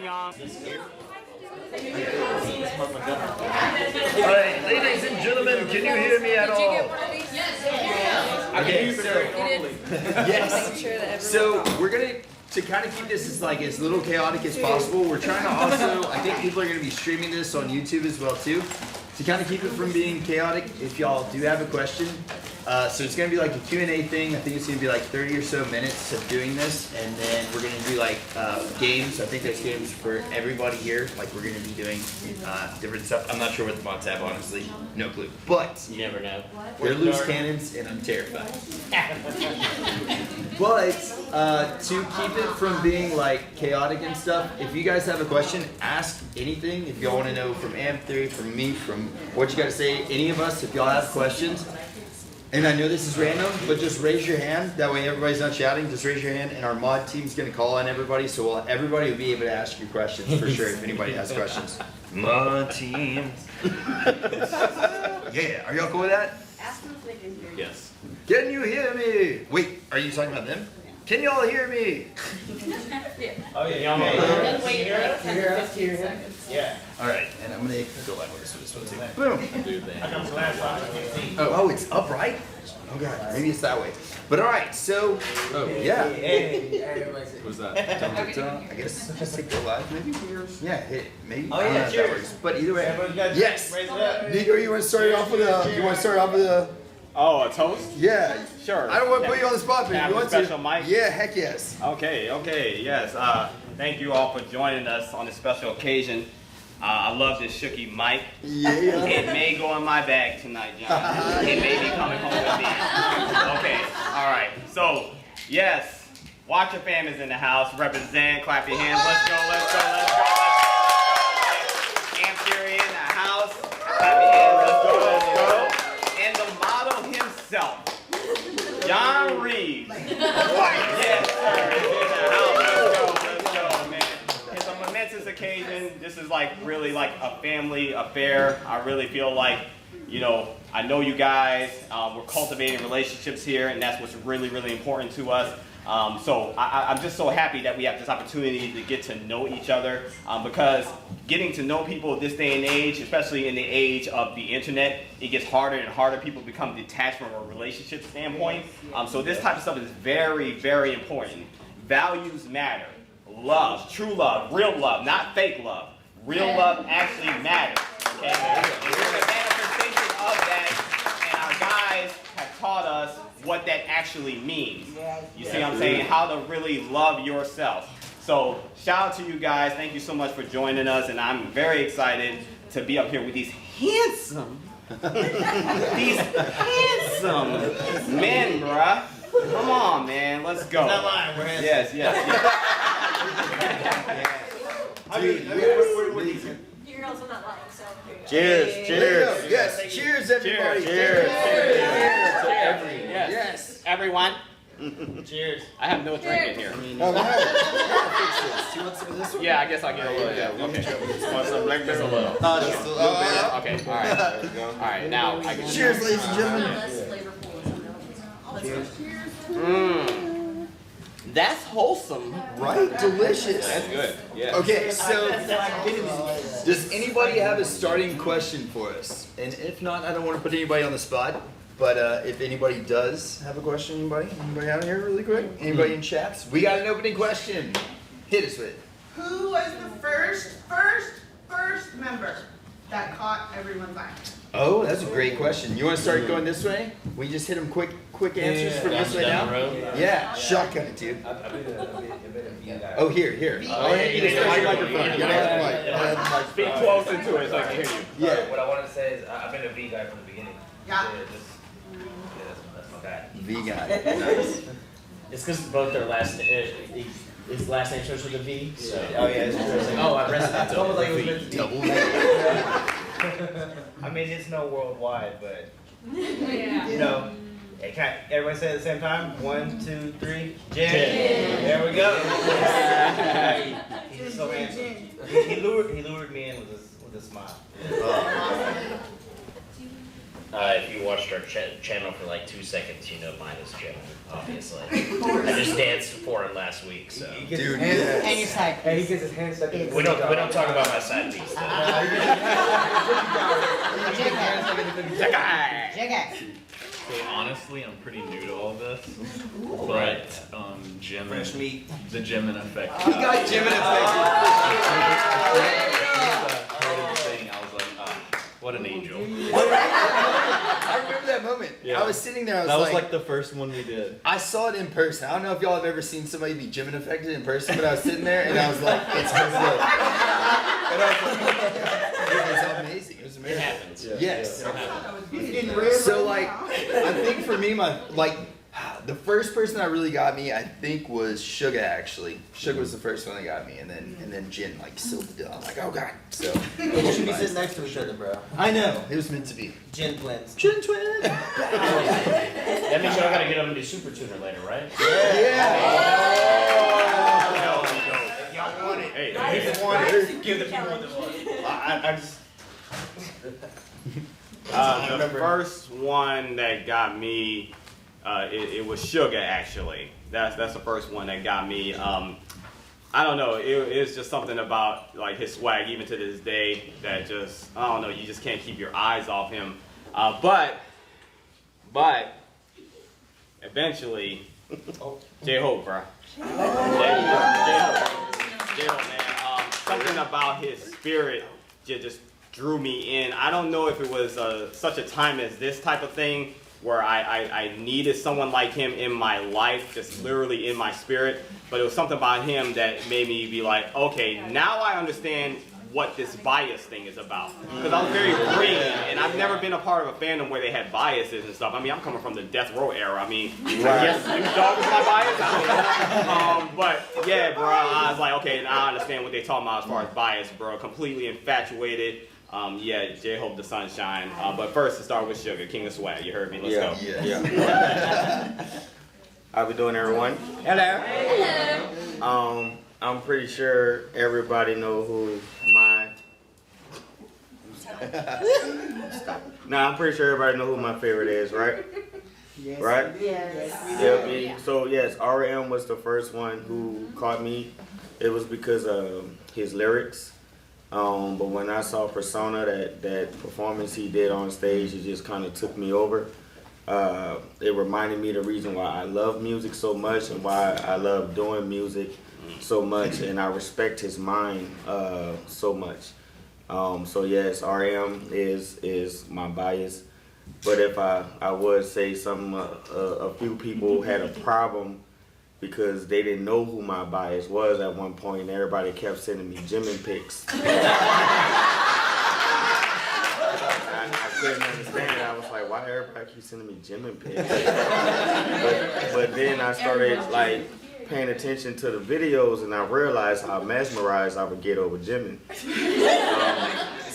young. Alright, ladies and gentlemen, can you hear me at all? Did you get one of these? Yes. Okay, So, yes. So we're gonna, to kind of keep this as little chaotic as possible, we're trying to also, I think people are gonna be streaming this on YouTube as well too. To kind of keep it from being chaotic, if y'all do have a question, so it's gonna be like a Q&A thing. I think it's gonna be like 30 or so minutes of doing this, and then we're gonna do like games. I think there's games for everybody here. Like we're gonna be doing different stuff. I'm not sure what the mods have, honestly, no clue. But You never know. they're loose cannons, and I'm terrified. But to keep it from being like chaotic and stuff, if you guys have a question, ask anything. If y'all want to know from Am3, from me, from What You Gotta Say, any of us, if y'all have questions. And I know this is random, but just raise your hand. That way everybody's not shouting. Just raise your hand, and our mod team's gonna call on everybody, so everybody will be able to ask you questions for sure if anybody has questions. Mod team. Yeah, are y'all cool with that? ask them if they can hear you. Yes. Can you hear me? Wait, are you talking about them? Can y'all hear me? Oh yeah, Young. Then wait for like 10 to 15 seconds. yeah. All right, and I'm gonna go live with this one too. Boom. Do that. I got my glass on. Oh, it's upright? Oh god, maybe it's that way. But all right, so, yeah. Who's that? I guess just say go live maybe? Yeah, hit it, maybe. Oh, I don't yeah, know if that cheers. works. But either way, Everybody got yes. raise it up. Nico, you want to start it off with a, Oh, a toast? yeah. Sure. I don't want to put you on the spot, but if Have you a want special to. mic? Yeah, heck yes. Okay, yes. Thank you all for joining us on this special occasion. I love this Shooky mic. Yeah. It may go in my bag tonight, John. It may be coming home with me. Okay, all right. So, yes, Watch Your Fam is in the house. Represent, clap your hands. Let's go, let's go, let's go, let's go. Am3 in the house. Clap your hands, let's go, let's go. And the model himself, John Reaves. Yes, sir, is in the house. Let's go, man. It's a momentous occasion. This is like really like a family affair. I really feel like, you know, I know you guys, we're cultivating relationships here, and that's what's really, really important to us. So I'm just so happy that we have this opportunity to get to know each other, because getting to know people this day and age, especially in the age of the internet, it gets harder and harder. People become detached from a relationship standpoint. So this type of stuff is very, very important. Values matter. Love, true love, real love, not fake love. Real love actually matters. Okay? And we're a manifestation of that, and our guys have taught us what that actually means. You see what I'm saying? How to really love yourself. So shout out to you guys. Thank you so much for joining us, and I'm very excited to be up here with these handsome men, bruh. Come on, man. Let's go. Not lying, we're handsome. Yes, yes. You're also not lying, so here you go. Cheers, There you cheers. go. Yes, cheers everybody. Cheers, Cheers. to every, Yes. everyone. Cheers. I have no drink in here. Oh, wow. Fix this. Do you want some of this one? Yeah, I guess I'll get a little. Yeah, okay. Want some black beer? A little. Just a little bit. Okay, all right. All right, now I can. Cheers, ladies and gentlemen. Less flavorful. Cheers. Mmm. That's wholesome. Right? Delicious. That's good. Yeah. Okay, so does anybody have a starting question for us? And if not, I don't want to put anybody on the spot. But if anybody does have a question, anybody out here really quick? Anybody in chats? We got an opening question. Hit us with it. Who was the first member that caught everyone's eye? Oh, that's a great question. You want to start going this way? We just hit them quick answers from this way down now? the road? Yeah, shotgun it, dude. Oh, here. Oh, yeah, you need a special microphone. You gotta have the mic. Speak close into it so I can hear you. Yeah. What I wanted to say is I've been a V guy from the beginning. Yeah. That's my guy. V guy. Nice. It's because both their last his last name starts with a V. So. Oh yeah, it's true. Oh, I rested It's almost like it was meant to be. Double. I mean, it's no worldwide, but Yeah. you know, it can't, everybody say it at the same time. 1, 2, 3. Jen. There we go. He's so handsome. He lured me in with a smile. If you watched our channel for like 2 seconds, you know mine is Jim, obviously. I just danced for him last week, so. Dude, And your side. Hey, he gets his hand stuck in the We don't talk about my side piece though. So honestly, I'm pretty new to all this, but Jim, Fresh meat. the Jimin effect. he got Jim in Part of the thing, I was like, what an angel. I remember that moment. Yeah. I was sitting there, I was That was like, like the first one we did. I saw it in person. I don't know if y'all have ever seen somebody be Jimin affected in person, but I was sitting there and I was like, it's his look. And I was like, it was amazing. It was amazing. It happens. Yes. It's getting red So right like, now. I think for me, the first person that really got me, I think, was Suga actually. Suga was the first one that got me, and then Jin like sealed the deal. I'm like, oh god. So You should be sitting next to each other, bro. I know it was meant to be. Gin twins. Jin twin. That means y'all gotta get up and do Super Tuner later, right? Y'all want it. Hey, People want it. Give the people what they want. I just. The first one that got me, it was Suga actually. That's the first one that got me. I don't know. It's just something about like his swag, even to this day, that just I don't know. You just can't keep your eyes off him. But eventually, J-Hope, bro. J-Hope, man. Something about his spirit just drew me in. I don't know if it was such a time as this type of thing where I needed someone like him in my life, just literally in my spirit, but it was something about him that made me be like, okay, now I understand what this bias thing is about. Because I was very green, and I've never been a part of a fandom where they had biases and stuff. I mean, I'm coming from the Death Row era. I mean, yes, Snoop Dogg is my bias. I don't know. But yeah, bro, I was like, okay, now I understand what they talking about as far as bias, bro. Completely infatuated. Yeah, J-Hope the Sunshine. But first, to start with Suga, King of Swag. You heard me. Let's go. Yeah. How we doing, everyone? Hello. I'm pretty sure everybody know who my. I'm pretty sure everybody know who my favorite is, right? Yes. Right? Yes. Yeah. So yes, RM was the first one who caught me. It was because of his lyrics. But when I saw Persona, that performance he did on stage, it just kind of took me over. It reminded me the reason why I love music so much and why I love doing music so much, and I respect his mind so much. So yes, RM is my bias. But if I would say something, a few people had a problem because they didn't know who my bias was at one point, and everybody kept sending me Jimin pics. I couldn't understand it. I was like, why everybody keep sending me Jimin pics? But then I started like paying attention to the videos, and I realized how mesmerized I would get over Jimin.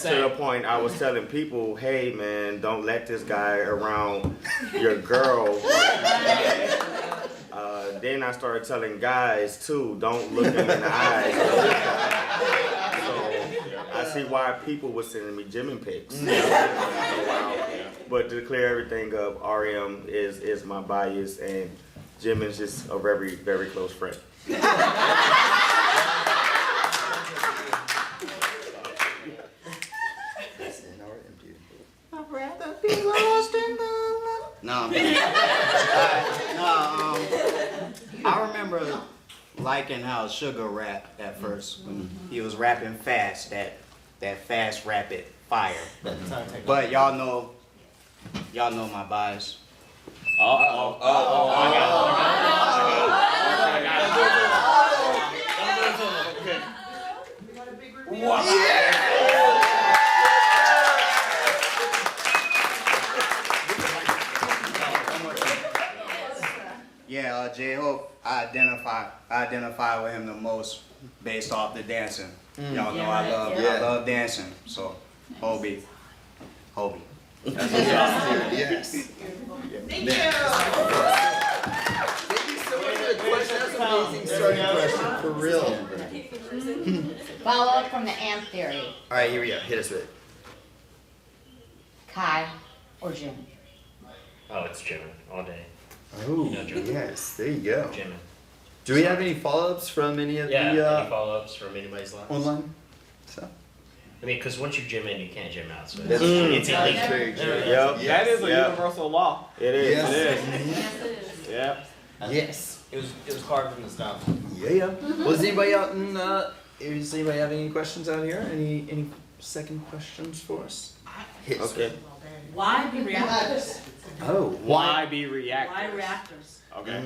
To the point I was telling people, hey man, don't let this guy around your girl. Then I started telling guys too, don't look him in the eyes. So I see why people were sending me Jimin pics. But to clear everything up, RM is my bias, and Jimin's just a very, very close friend. I'd rather be lost in the love. No, I remember liking how Suga rapped at first when he was rapping fast, that fast rapid fire. But y'all know my bias. Yeah, J-Hope, I identify with him the most based off the dancing. Y'all know I love dancing, so Hobie. Yes. Thank you. Thank you so much for the question. That's an amazing starting question, for real. Follow up from the ant theory. All right, here we go. Hit us with it. Kai or Jim? Oh, it's Jimin all day. Oh, No joke. yes, there you go. Jimin. Do we have any follow-ups from any of Yeah. the Any follow-ups from anybody's last? online stuff? I mean, because once you gym in, you can't gym out. So That's it's true. illegal. That's very true. Yep. That is a Yep. universal law. It is. Yes. It is. Yep. Yes. It was carved in the stone. Yeah. Well, does anybody out in, does anybody have any questions out here? Any second questions for us? Hit us. Okay. Why be reactors? Oh, Why be reactors? Why reactors? Okay.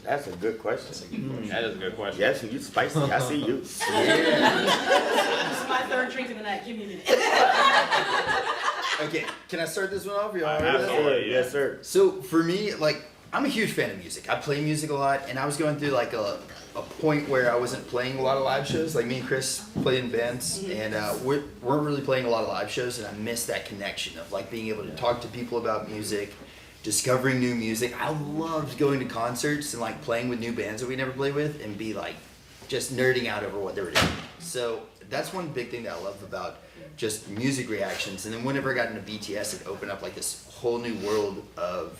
That's a good question. That is a good question. Yes, you spicy. I see you. This is my third drink of the night. Give me a minute. Okay, can I start this one off? Y'all ready? Absolutely. Yes, sir. So for me, like, I'm a huge fan of music. I play music a lot, and I was going through like a point where I wasn't playing a lot of live shows. Like me and Chris played in bands, and we weren't really playing a lot of live shows, and I missed that connection of like being able to talk to people about music, discovering new music. I loved going to concerts and like playing with new bands that we never played with, and be like just nerding out over what they were doing. So that's one big thing that I love about just music reactions. And then whenever I got into BTS, it opened up like this whole new world of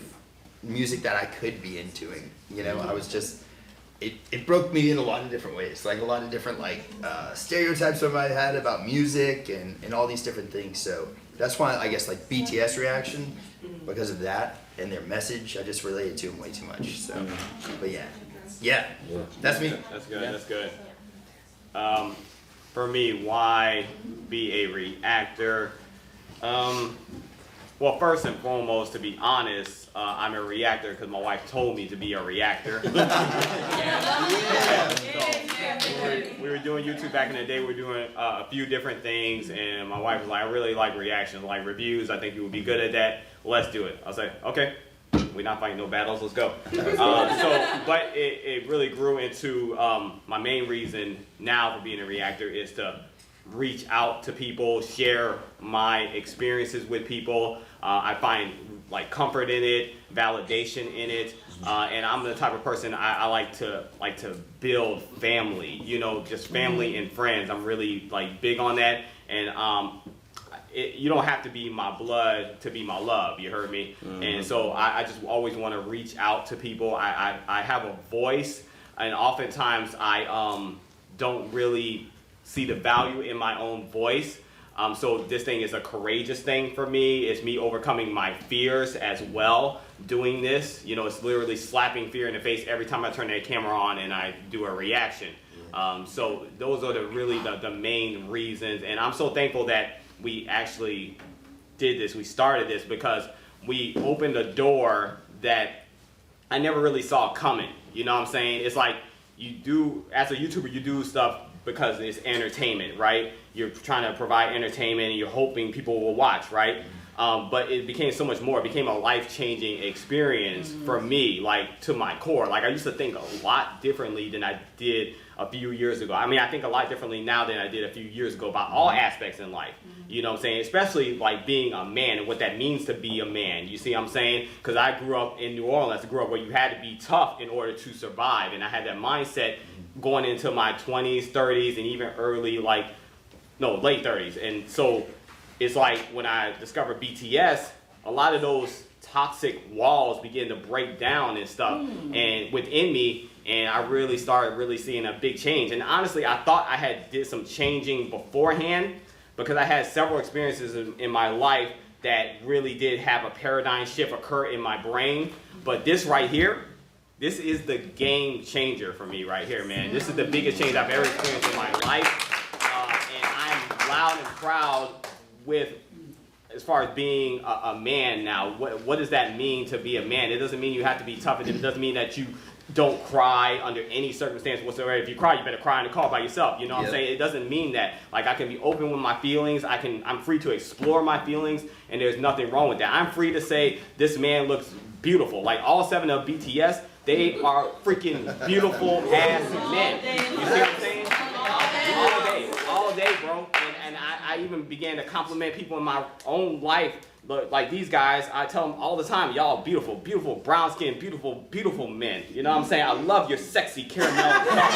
music that I could be into. And, you know, I was just, it broke me in a lot of different ways, like a lot of different like stereotypes that I had about music and all these different things. So that's why I guess like BTS reaction, because of that and their message, I just related to them way too much. So, but yeah, that's me. That's good. That's good. For me, why be a reactor? Well, first and foremost, to be honest, I'm a reactor because my wife told me to be a reactor. We were doing YouTube back in the day. We were doing a few different things, and my wife was like, I really like reactions, like reviews. I think you would be good at that. Let's do it. I was like, okay. We're not fighting no battles. Let's go. But it really grew into my main reason now for being a reactor is to reach out to people, share my experiences with people. I find like comfort in it, validation in it, and I'm the type of person I like to build family. You know, just family and friends. I'm really like big on that, and you don't have to be my blood to be my love. You heard me? And so I just always want to reach out to people. I have a voice, and oftentimes I don't really see the value in my own voice. So this thing is a courageous thing for me. It's me overcoming my fears as well. Doing this, you know, it's literally slapping fear in the face every time I turn that camera on and I do a reaction. So those are the main reasons, and I'm so thankful that we actually did this. We started this because we opened a door that I never really saw coming. You know what I'm saying? It's like you do, as a YouTuber, you do stuff because it's entertainment, right? You're trying to provide entertainment and you're hoping people will watch, right? But it became so much more. It became a life-changing experience for me, like to my core. Like I used to think a lot differently than I did a few years ago. I mean, I think a lot differently now than I did a few years ago about all aspects in life. You know what I'm saying? Especially like being a man and what that means to be a man. You see what I'm saying? Because I grew up in New Orleans. I grew up where you had to be tough in order to survive. And I had that mindset going into my 20s, 30s, and even late 30s. And so it's like when I discovered BTS, a lot of those toxic walls began to break down and stuff and within me, and I really started seeing a big change. And honestly, I thought I had did some changing beforehand because I had several experiences in my life that really did have a paradigm shift occur in my brain. But this right here, this is the game changer for me right here, man. This is the biggest change I've ever experienced in my life. And I'm loud and proud with, as far as being a man now. What does that mean to be a man? It doesn't mean you have to be tough. It doesn't mean that you don't cry under any circumstance whatsoever. If you cry, you better cry in the car by yourself. You know what I'm saying? It doesn't mean that. Like, I can be open with my feelings. I'm free to explore my feelings, and there's nothing wrong with that. I'm free to say this man looks beautiful. Like all 7 of BTS, they are freaking beautiful ass men. You see what I'm saying? All day, bro. And I even began to compliment people in my own life. Like these guys, I tell them all the time, y'all beautiful, beautiful, brown skin, beautiful, beautiful men. You know what I'm saying? I love your sexy caramel. You know what I'm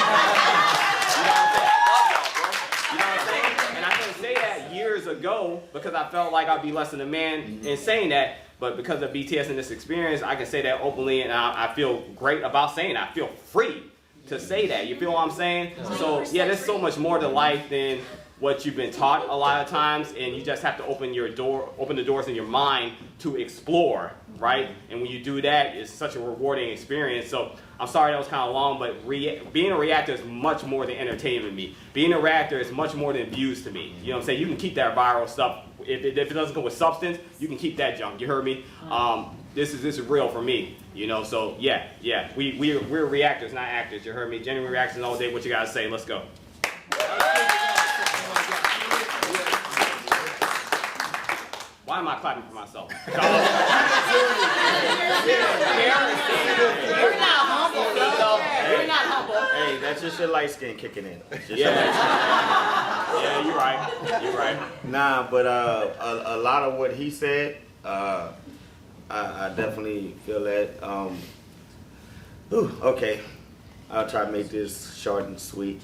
saying? I love y'all, bro. You know what I'm saying? And I couldn't say that years ago because I felt like I'd be less than a man in saying that. But because of BTS and this experience, I can say that openly, and I feel great about saying it. I feel free to say that. You feel what I'm saying? So yeah, there's so much more to life than what you've been taught a lot of times, and you just have to open the doors in your mind to explore, right? And when you do that, it's such a rewarding experience. So I'm sorry that was kind of long, but being a reactor is much more than entertainment to me. Being a reactor is much more than views to me. You know what I'm saying? You can keep that viral stuff. If it doesn't go with substance, you can keep that junk. You heard me? This is real for me. You know, so yeah. We're reactors, not actors. You heard me? Genuine reactions all day. What you gotta say? Let's go. Why am I clapping for myself? You're not humble. You're not humble. Hey, that's just your light skin kicking in. Yeah, you're right. You're right. Nah, but a lot of what he said, I definitely feel that. Okay, I'll try to make this short and sweet.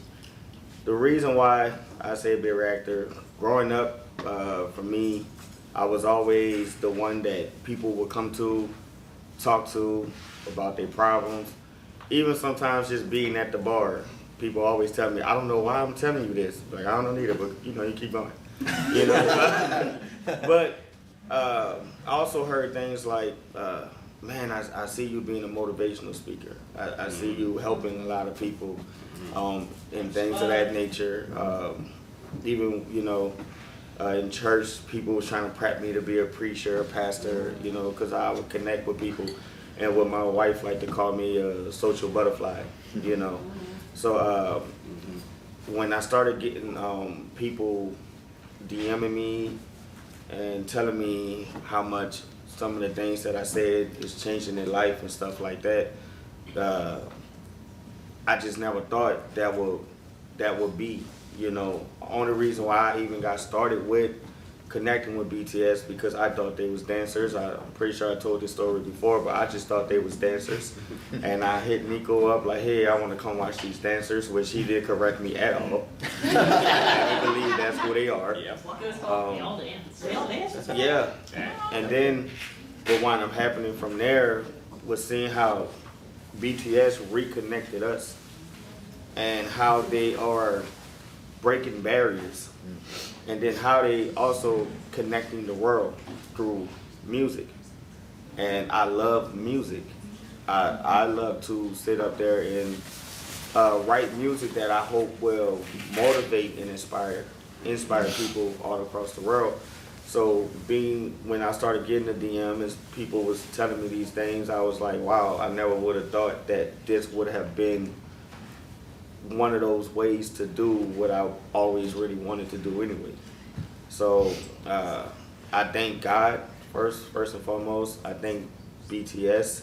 The reason why I say be a reactor, growing up, for me, I was always the one that people would come to, talk to about their problems. Even sometimes just being at the bar, people always tell me, I don't know why I'm telling you this. Like, I don't need it, but you know, you keep going. You know? But I also heard things like, man, I see you being a motivational speaker. I see you helping a lot of people and things of that nature. Even, you know, in church, people was trying to prep me to be a preacher, a pastor, you know, because I would connect with people. And what my wife liked to call me a social butterfly, you know. So when I started getting people DMing me and telling me how much some of the things that I said is changing their life and stuff like that, I just never thought that would be. You know, only reason why I even got started with connecting with BTS because I thought they was dancers. I'm pretty sure I told this story before, but I just thought they was dancers. And I hit Nico up like, hey, I want to come watch these dancers, which he didn't correct me at all. I believe that's who they are. We all dance. We all dance. Yeah. And then what wound up happening from there was seeing how BTS reconnected us and how they are breaking barriers, and then how they also connecting the world through music. And I love music. I love to sit up there and write music that I hope will motivate and inspire people all across the world. So when I started getting the DM as people was telling me these things, I was like, wow, I never would have thought that this would have been one of those ways to do what I always really wanted to do anyway. So I thank God first and foremost. I thank BTS.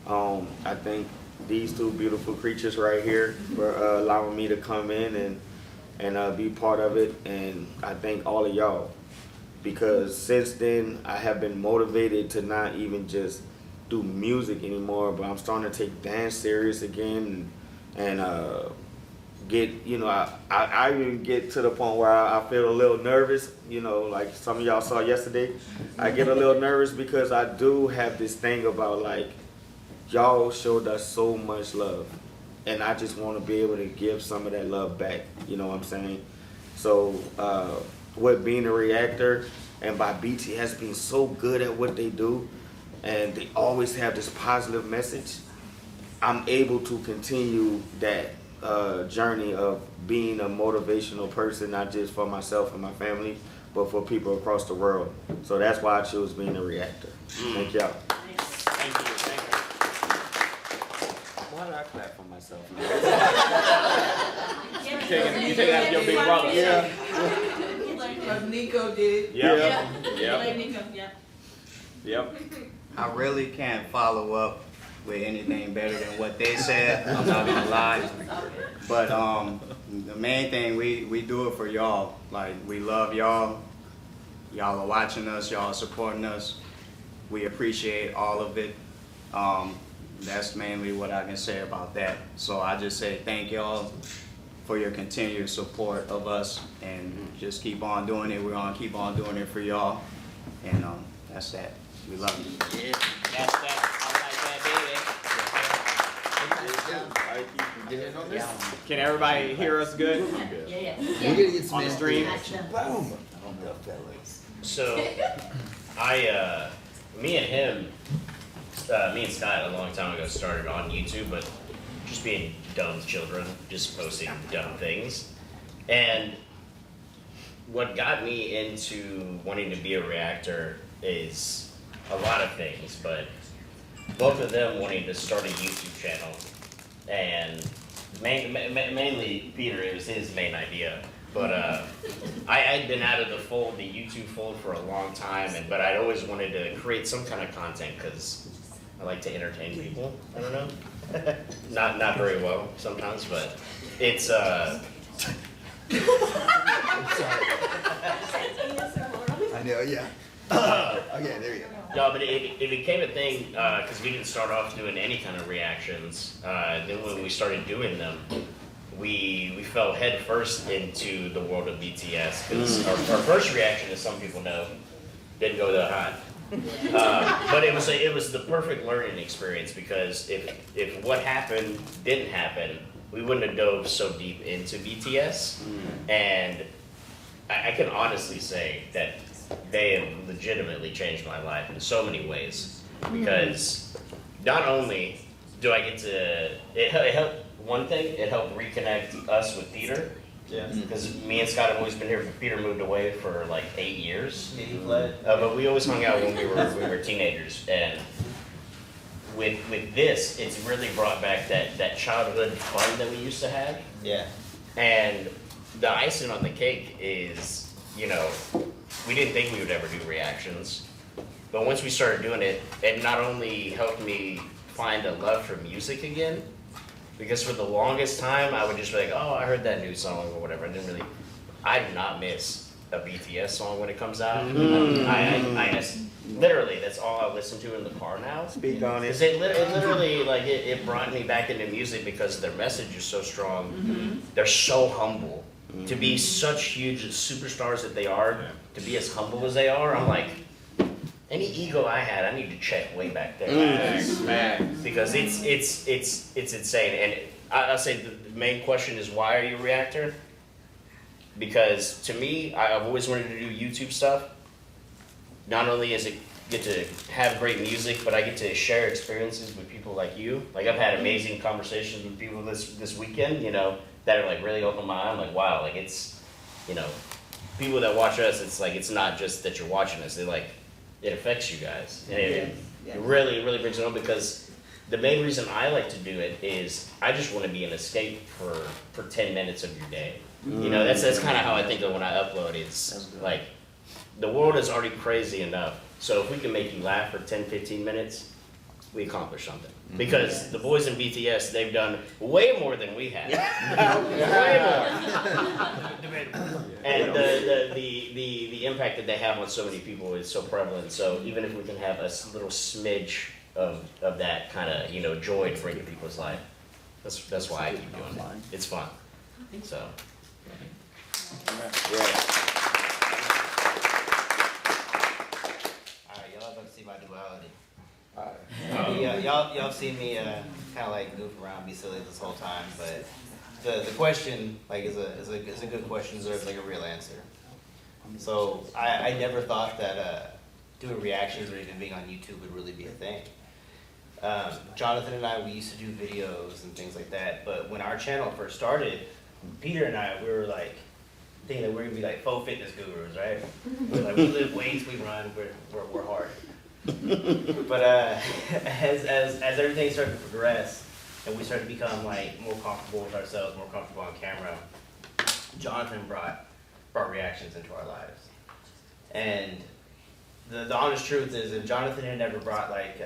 I thank these two beautiful creatures right here for allowing me to come in and be part of it. And I thank all of y'all because since then I have been motivated to not even just do music anymore, but I'm starting to take dance serious again and get, you know, I even get to the point where I feel a little nervous, you know, like some of y'all saw yesterday. I get a little nervous because I do have this thing about like, y'all showed us so much love, and I just want to be able to give some of that love back, you know what I'm saying? So with being a reactor and by BTS being so good at what they do, and they always have this positive message, I'm able to continue that journey of being a motivational person, not just for myself and my family, but for people across the world. So that's why I chose being a reactor. Thank y'all. Thank you. Why did I clap for myself? You take that as your big brother. Yeah. Because Nico did. Yep. I really can't follow up with anything better than what they said. I'm not gonna lie. But the main thing, we do it for y'all. Like, we love y'all. Y'all are watching us, y'all are supporting us. We appreciate all of it. That's mainly what I can say about that. So I just say thank y'all for your continued support of us, and just keep on doing it. We're gonna keep on doing it for y'all. And that's that. We love you. That's that. I like that, baby. Can everybody hear us good Yeah. We're gonna get some on the stream? Boom. So, me and him, me and Scott a long time ago started on YouTube, but just being dumb children, just posting dumb things. And what got me into wanting to be a reactor is a lot of things, but both of them wanting to start a YouTube channel. And mainly Peter, it was his main idea. But I'd been out of the fold, the YouTube fold, for a long time, but I'd always wanted to create some kind of content because I like to entertain people. I don't know, not very well sometimes, but it's I know, yeah. Okay, there you go. No, but it became a thing because we didn't start off doing any kind of reactions. Then when we started doing them, we fell head first into the world of BTS because our first reaction, as some people know, didn't go that hot. But it was the perfect learning experience because if what happened didn't happen, we wouldn't have dove so deep into BTS. And I can honestly say that they have legitimately changed my life in so many ways because not only do I get to it helped. One thing, it helped reconnect us with Peter. Yeah. Because me and Scott have always been here, but Peter moved away for like 8 years. Yeah, he fled. But we always hung out when we were teenagers. And with this, it's really brought back that childhood fun that we used to have. Yeah. And the icing on the cake is, you know, we didn't think we would ever do reactions. But once we started doing it, it not only helped me find a love for music again, because for the longest time, I would just be like, oh, I heard that new song or whatever. I do not miss a BTS song when it comes out. I just, literally, that's all I listen to in the car now. Speak on it. Because it literally, like, it brought me back into music because their message is so strong. They're so humble. To be such huge superstars that they are, to be as humble as they are, I'm like, any ego I had, I need to check way back there. Because it's insane. And I'll say the main question is, why are you a reactor? Because to me, I've always wanted to do YouTube stuff. Not only is it get to have great music, but I get to share experiences with people like you. Like I've had amazing conversations with people this weekend, you know, that are like really open my eye. I'm like, wow, like it's, you know, people that watch us, it's like, it's not just that you're watching us, they like, it affects you guys. And it really, really brings it home because the main reason I like to do it is I just want to be an escape for 10 minutes of your day. You know, that's kind of how I think of when I upload. It's like, the world is already crazy enough. So if we can make you laugh for 10, 15 minutes, we accomplished something. Because the boys in BTS, they've done way more than we have. Way more. And the impact that they have on so many people is so prevalent. So even if we can have a little smidge of that kind of, you know, joy to bring to people's life, that's why I keep doing it. It's fun. So. Alright, y'all about to see my duality. Yeah, y'all seen me kind of like goof around, be silly this whole time, but the question like is a good question, deserves like a real answer. So I never thought that doing reactions or even being on YouTube would really be a thing. Jonathan and I, we used to do videos and things like that, but when our channel first started, Peter and I, we were like thinking that we're gonna be like faux fitness gurus, right? We're like, we lift weights, we run, we're hard. But as everything started to progress and we started to become like more comfortable with ourselves, more comfortable on camera, Jonathan brought reactions into our lives. And the honest truth is, if Jonathan had never brought like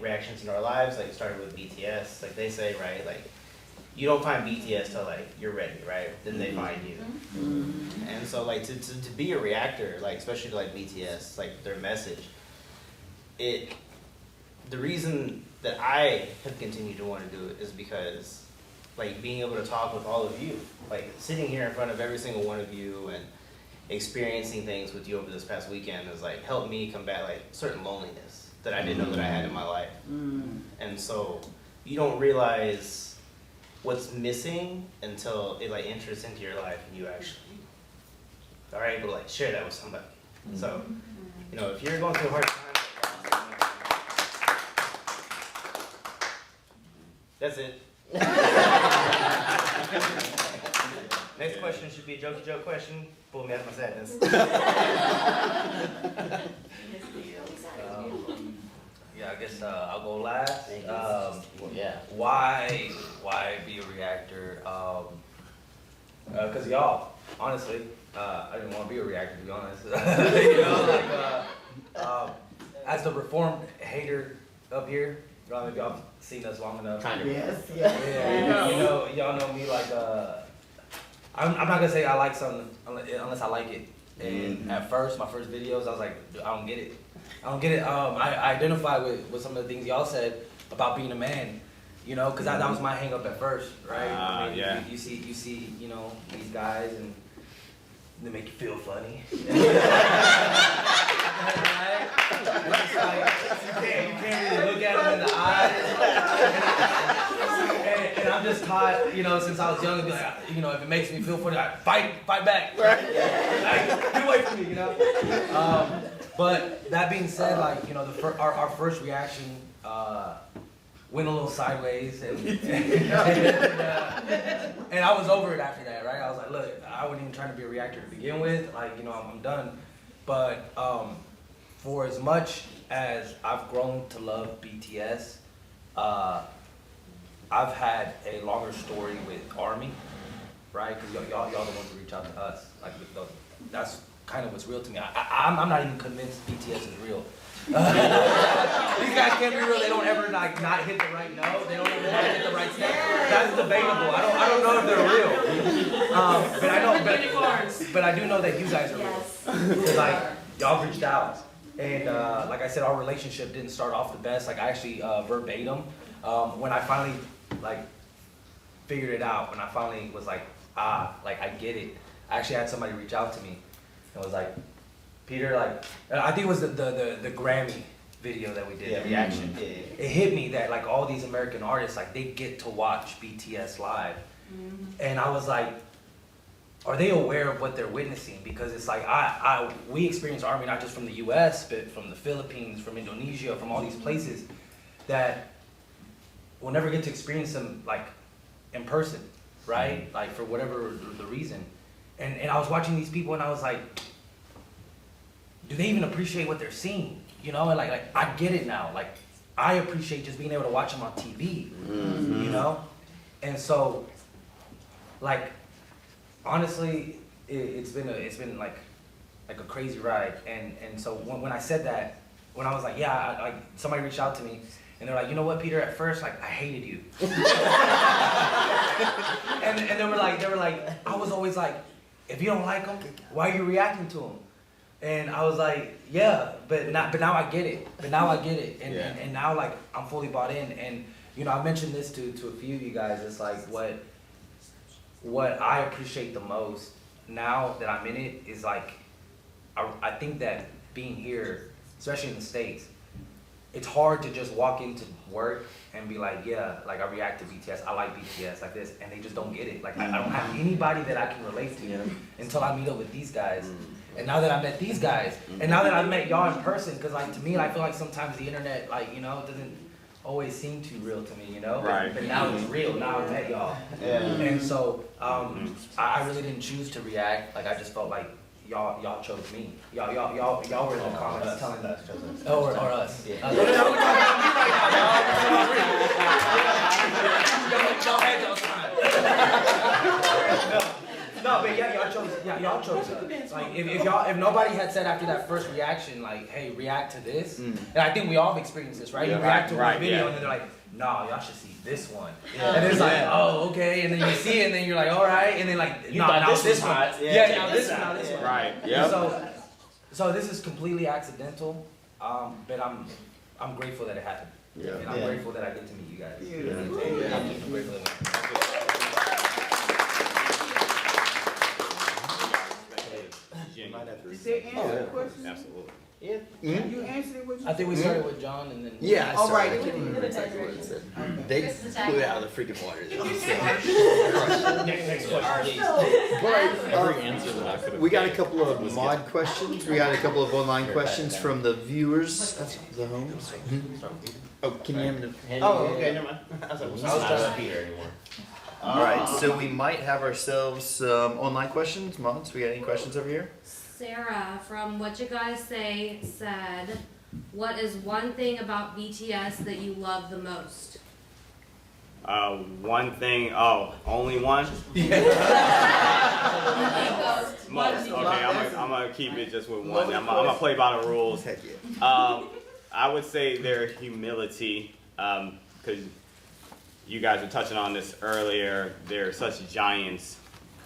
reactions into our lives, like it started with BTS, like they say, right, like you don't find BTS till like you're ready, right? Then they find you. And so like to be a reactor, like especially to like BTS, like their message, the reason that I have continued to want to do it is because like being able to talk with all of you, like sitting here in front of every single one of you experiencing things with you over this past weekend has like helped me combat like certain loneliness that I didn't know that I had in my life. And so you don't realize what's missing until it like enters into your life and you actually are able to like share that with somebody. So, you know, if you're going through a hard time, that's it. Next question should be a jokey joke question. Pull me out of my sadness. Yeah, I guess I'll go last. Yeah. Why be a reactor? Cause y'all, honestly, I didn't want to be a reactor to be honest. You know, like, as the reformed hater up here, I don't know if y'all seen us long enough. Kind of. Yes, Yeah, you know, y'all know me like, I'm not gonna say I like something unless I like it. And at first, my first videos, I was like, I don't get it. I don't get it. I identify with some of the things y'all said about being a man, you know, because that was my hang up at first, right? I mean, yeah. You see, you know, these guys and they make you feel funny. Right? It's like, you can't really look at them in the eyes. And I'm just taught, you know, since I was young to be like, you know, if it makes me feel funny, I fight back. Right? Like, get away from me, you know? But that being said, like, you know, our first reaction went a little sideways, and I was over it after that, right? I was like, look, I wasn't even trying to be a reactor to begin with, like, you know, I'm done. But for as much as I've grown to love BTS, I've had a longer story with Army, right? Because y'all the ones who reach out to us, like, that's kind of what's real to me. I'm not even convinced BTS is real. These guys can't be real. They don't ever like not hit the right note. They don't ever not hit the right step. That's debatable. I don't know if they're real. But I do know that you guys are real. Because like y'all reached out, and like I said, our relationship didn't start off the best. Like I actually verbatim, when I finally like figured it out, when I finally was like, like I get it. I actually had somebody reach out to me and was like, Peter, like, I think it was the Grammy video that we did, the reaction. Yeah. It hit me that like all these American artists, like they get to watch BTS live. And I was like, are they aware of what they're witnessing? Because it's like, we experience Army not just from the US, but from the Philippines, from Indonesia, from all these places that we'll never get to experience them like in person, right? Like for whatever the reason. And I was watching these people and I was like, do they even appreciate what they're seeing? You know, and like I get it now. Like I appreciate just being able to watch them on TV. You know, and so like honestly, it's been like a crazy ride. And so when I said that, when I was like, yeah, like somebody reached out to me and they're like, you know what, Peter? At first, like I hated you. and they were like, I was always like, if you don't like them, why are you reacting to them? And I was like, yeah, but now I get it. And now like I'm fully bought in. And you know, I mentioned this to a few of you guys. It's like what I appreciate the most now that I'm in it is like I think that being here, especially in the States, it's hard to just walk into work and be like, yeah, like I react to BTS, I like BTS like this, and they just don't get it. Like I don't have anybody that I can relate to until I meet up with these guys. And now that I met these guys, and now that I've met y'all in person, because like to me, I feel like sometimes the internet, like, you know, doesn't always seem too real to me, you know? Right. But now it's real, now I met y'all. And so I really didn't choose to react, like I just felt like y'all chose me. Y'all were in the comments telling us. Or us. Yeah. Y'all had y'all time. No, but yeah, y'all chose us. Like if nobody had said after that first reaction, like, hey, react to this, and I think we all have experienced this, right? You react to one video and then they're like, nah, y'all should see this one. And it's like, oh, okay, and then you see it and then you're like, all right, and then like, now this one. Now this one. Right. Yeah. So this is completely accidental, but I'm grateful that it happened. Yeah. And I'm grateful that I get to meet you guys. I'm grateful that might have to Did they answer the question? Absolutely. Yeah. You answered it, what you I think we said? started with John and then. Yeah, I All started. right. I can't remember exactly what it said. They blew it out of the freaking water. Next question. Every answer that I could have We got a gave couple of was mod questions. We got a couple of online questions from the viewers. That's the homes. Oh, can you hand me the? Oh, okay, never mind. I was like, I was what's just Peter anymore. All right, so we might have ourselves some online questions. Mods, we got any questions over here? Sarah from WhatchaGot2Say said, "What is one thing about BTS that you love the most?" One thing. Oh, only one. Most. Okay, I'm gonna keep it just with one. I'm gonna play by the rules. Heck yeah. I would say their humility, because you guys were touching on this earlier. They're such giants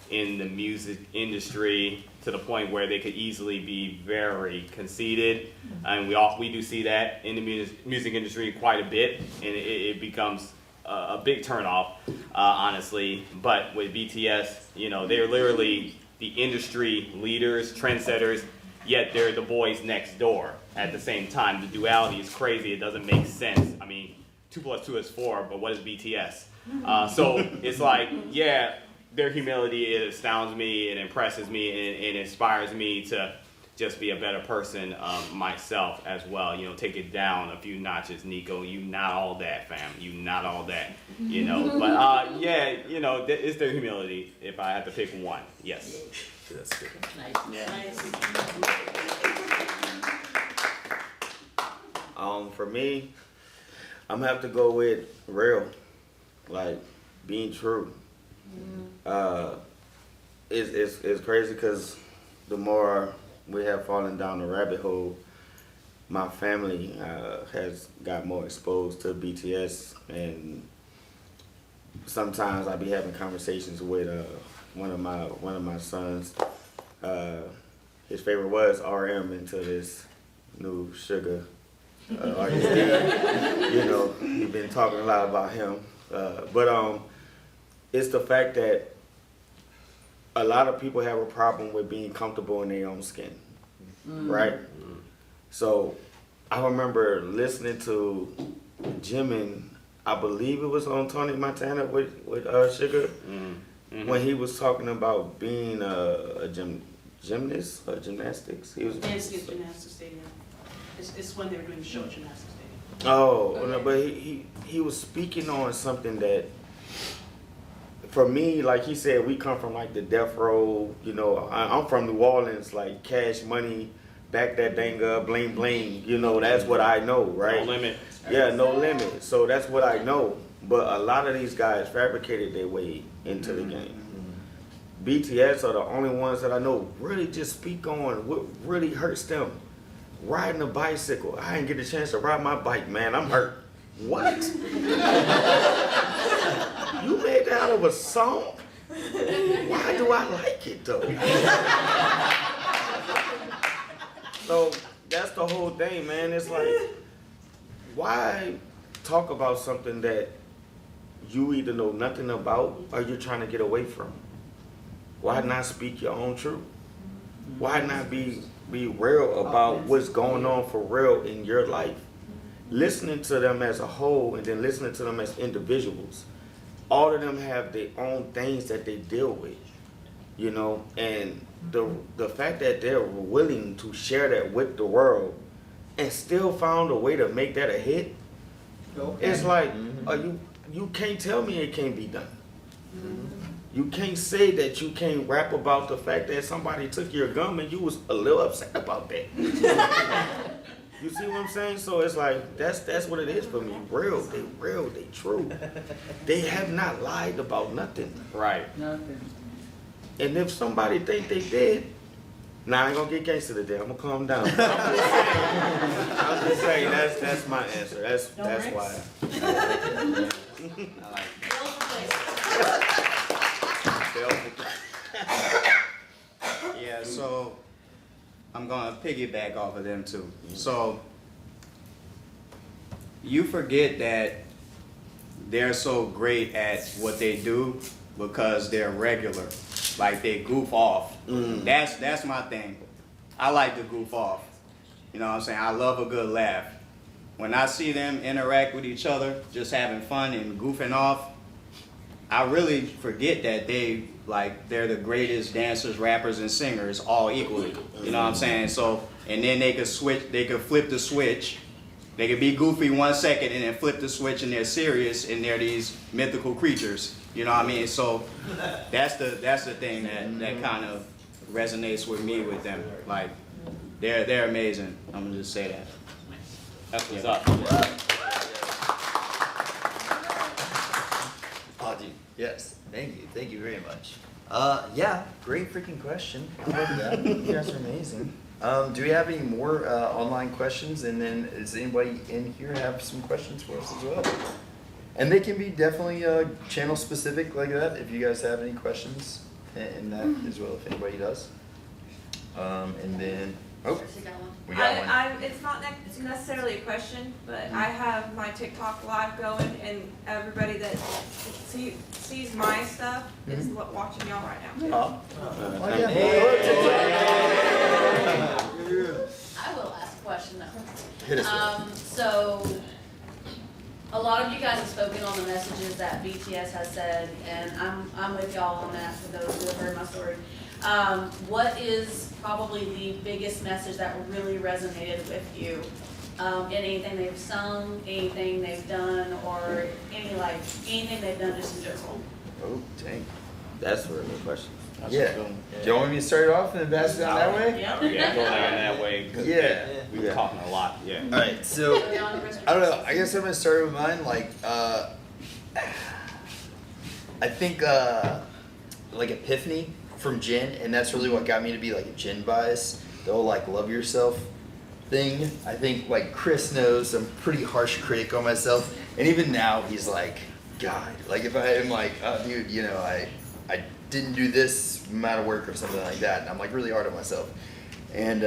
in the music industry to the point where they could easily be very conceited, and we do see that in the music industry quite a bit, and it becomes a big turnoff, honestly. But with BTS, you know, they're literally the industry leaders, trendsetters, yet they're the boys next door at the same time. The duality is crazy. It doesn't make sense. I mean, 2 + 2 is 4, but what is BTS? So it's like, yeah, their humility, it astounds me, it impresses me, and it inspires me to just be a better person myself as well. You know, take it down a few notches, Nico. You not all that, fam. You not all that. You know, but yeah, you know, it's their humility. If I had to pick one, yes. That's good. For me, I'm gonna have to go with real, like being true. It's crazy because the more we have fallen down the rabbit hole, my family has got more exposed to BTS, and sometimes I be having conversations with one of my sons. His favorite was RM until this new Sugar artist. You know, we've been talking a lot about him, but it's the fact that a lot of people have a problem with being comfortable in their own skin, right? So I remember listening to Jimin, I believe it was on Tony Montana with Sugar, when he was talking about being a gymnast or gymnastics. He was Dance against Gymnastics Stadium. It's when they were doing the show at Gymnastics Stadium. Oh, no, but he was speaking on something that, for me, like he said, we come from like the death row, you know, I'm from New Orleans, like Cash Money, back that thing up, bling bling, you know, that's what I know, right? No limit. Yeah, no limit. So that's what I know. But a lot of these guys fabricated their way into the game. BTS are the only ones that I know really just speak on what really hurts them. Riding a bicycle. I didn't get a chance to ride my bike, man. I'm hurt. What? You made that out of a song? Why do I like it though? So that's the whole thing, man. It's like, why talk about something that you either know nothing about or you're trying to get away from? Why not speak your own truth? Why not be real about what's going on for real in your life? Listening to them as a whole and then listening to them as individuals. All of them have their own things that they deal with, you know, and the fact that they're willing to share that with the world and still found a way to make that a hit, it's like, you can't tell me it can't be done. You can't say that you can't rap about the fact that somebody took your gum and you was a little upset about that. You see what I'm saying? So it's like, that's what it is for me. Real, they true. They have not lied about nothing. Right. Nothing. And if somebody think they did, nah, I ain't gonna get gangster today. I'm gonna calm down. I'm just saying that's my answer. That's why. I like that. Yeah, so I'm gonna piggyback off of them too. So you forget that they're so great at what they do because they're regular, like they goof off. That's my thing. I like to goof off. You know what I'm saying? I love a good laugh. When I see them interact with each other, just having fun and goofing off, I really forget that they're the greatest dancers, rappers, and singers all equally. You know what I'm saying? So, and then they could flip the switch. They could be goofy 1 second and then flip the switch and they're serious and they're these mythical creatures. You know what I mean? So that's the thing that kind of resonates with me with them. Like they're amazing. I'm gonna just say that. That's what's up. Oh, dude. Yes. Thank you very much. Yeah, great freaking question. I love that. You guys are amazing. Do we have any more online questions? And then does anybody in here have some questions for us as well? And they can be definitely channel specific like that if you guys have any questions in that as well, if anybody does. And then, oh, we got one. It's not necessarily a question, but I have my TikTok live going, and everybody that sees my stuff is watching y'all right now. I will ask a question Hit us though. So a lot of you guys have spoken on the messages that BTS has said, and I'm with y'all on that for those who have heard my story. What is probably the biggest message that really resonated with you? In anything they've sung, anything they've done, or anything they've done just in general? Oh, dang. That's a really good question. Yeah. Do you want me to start it off and then pass it down that way? Yeah, go down that way. Yeah. We were talking a lot. Yeah. All right. So I don't know. I guess I'm gonna start with mine. Like, I think like Epiphany from Jin, and that's really what got me to be like a Jin bias. The whole like love yourself thing. I think like Chris knows I'm a pretty harsh critic on myself, and even now he's like, God, like if I am like, oh, dude, you know, I didn't do this amount of work or something like that, and I'm like really hard on myself. And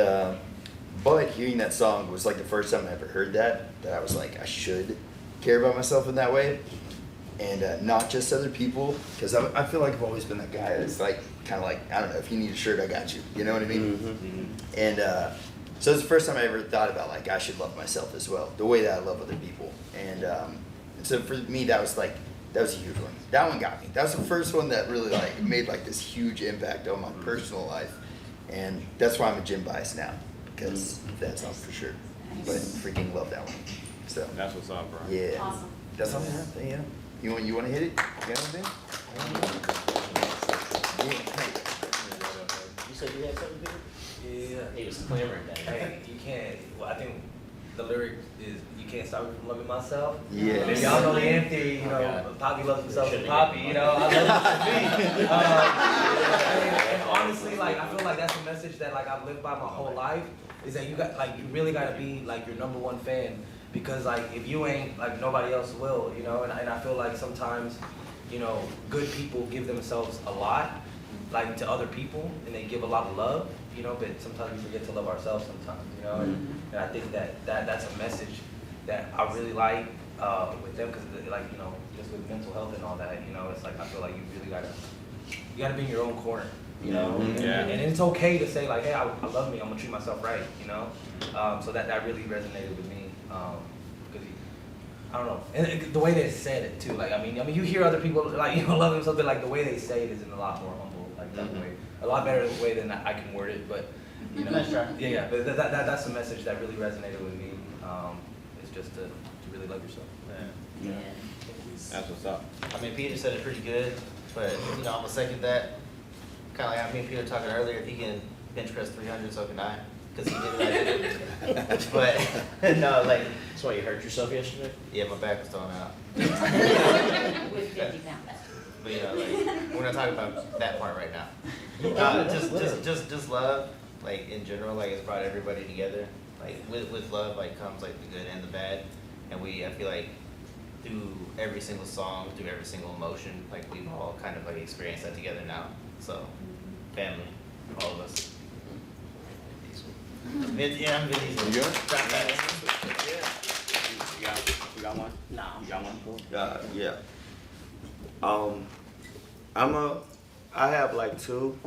but hearing that song was like the first time I ever heard that I was like, I should care about myself in that way, and not just other people, because I feel like I've always been that guy that's like kind of like, I don't know, if you need a shirt, I got you. You know what I mean? Mm-hmm. And so it's the first time I ever thought about like I should love myself as well, the way that I love other people. And so for me, that was a huge one. That one got me. That was the first one that really like made like this huge impact on my personal life, and that's why I'm a Jin bias now, because of that song for sure. But freaking love that one. So that's what's up, bro. Yeah. Awesome. That's all I have. Yeah. You want to hit it? You got anything? You said you had something to do? Yeah. He was clamoring that. Hey, you can't. Well, I think the lyric is, "You can't stop me from loving myself." Yeah. If y'all know the end theory, you know, Poppy loves himself and Poppy, you know, I love me. And honestly, like, I feel like that's a message that like I've lived by my whole life, is that you really gotta be like your #1 fan, because like if you ain't, like nobody else will, you know. And I feel like sometimes, you know, good people give themselves a lot, like to other people, and they give a lot of love, you know, but sometimes we forget to love ourselves sometimes, you know. And I think that's a message that I really like with them, because like, you know, just with mental health and all that, you know, it's like I feel like you really gotta be in your own corner, you know. Yeah. And it's okay to say like, hey, I love me, I'm gonna treat myself right, you know. So that really resonated with me, because I don't know, and the way they said it too. Like I mean, you hear other people like, you know, love themselves, but like the way they say it is in a lot more humble, like that way, a lot better way than I can word it. But you know, yeah. But that's the message that really resonated with me. It's just to really love yourself. Yeah. That's what's up. I mean, Peter said it pretty good, but you know, I'm gonna second that. Kind of like me and Peter talking earlier. If he can bench press 300, so can I, because he did it. I did. But no, like That's why you hurt yourself yesterday? yeah, my back was thrown out. With 50 pound back. But you know, like we're not talking about that part right now. Just love, like in general, like it's brought everybody together. Like with love, like comes like the good and the bad, and I feel like through every single song, through every single emotion, like we've all kind of like experienced that together now. So, family, all of us. Yeah, I'm Vin Diesel. You good? You got one? No. You got one? Cool. Yeah. I have like two.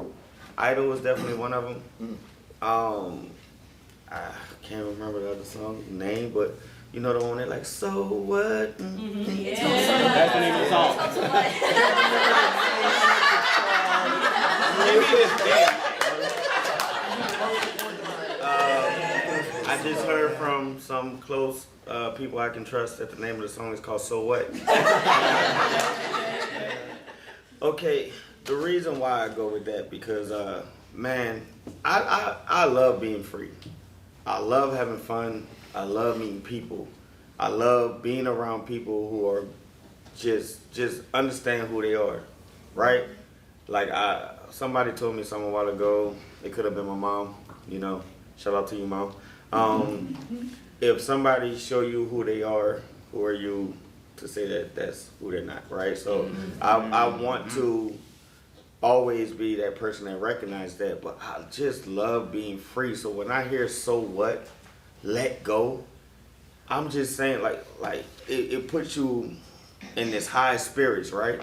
Idol was definitely one of them. I can't remember the other song name, but you know the one that like, so what? It's That's the name of the song. I just heard from some close people I can trust that the name of the song is called So What. Okay, the reason why I go with that because man, I love being free. I love having fun. I love meeting people. I love being around people who are just understand who they are, right? Like somebody told me something a while ago. It could have been my mom. You know, shout out to you, mom. If somebody show you who they are, who are you to say that that's who they're not, right? So I want to always be that person that recognizes that, but I just love being free. So when I hear so what, let go, I'm just saying like it puts you in this high spirits, right?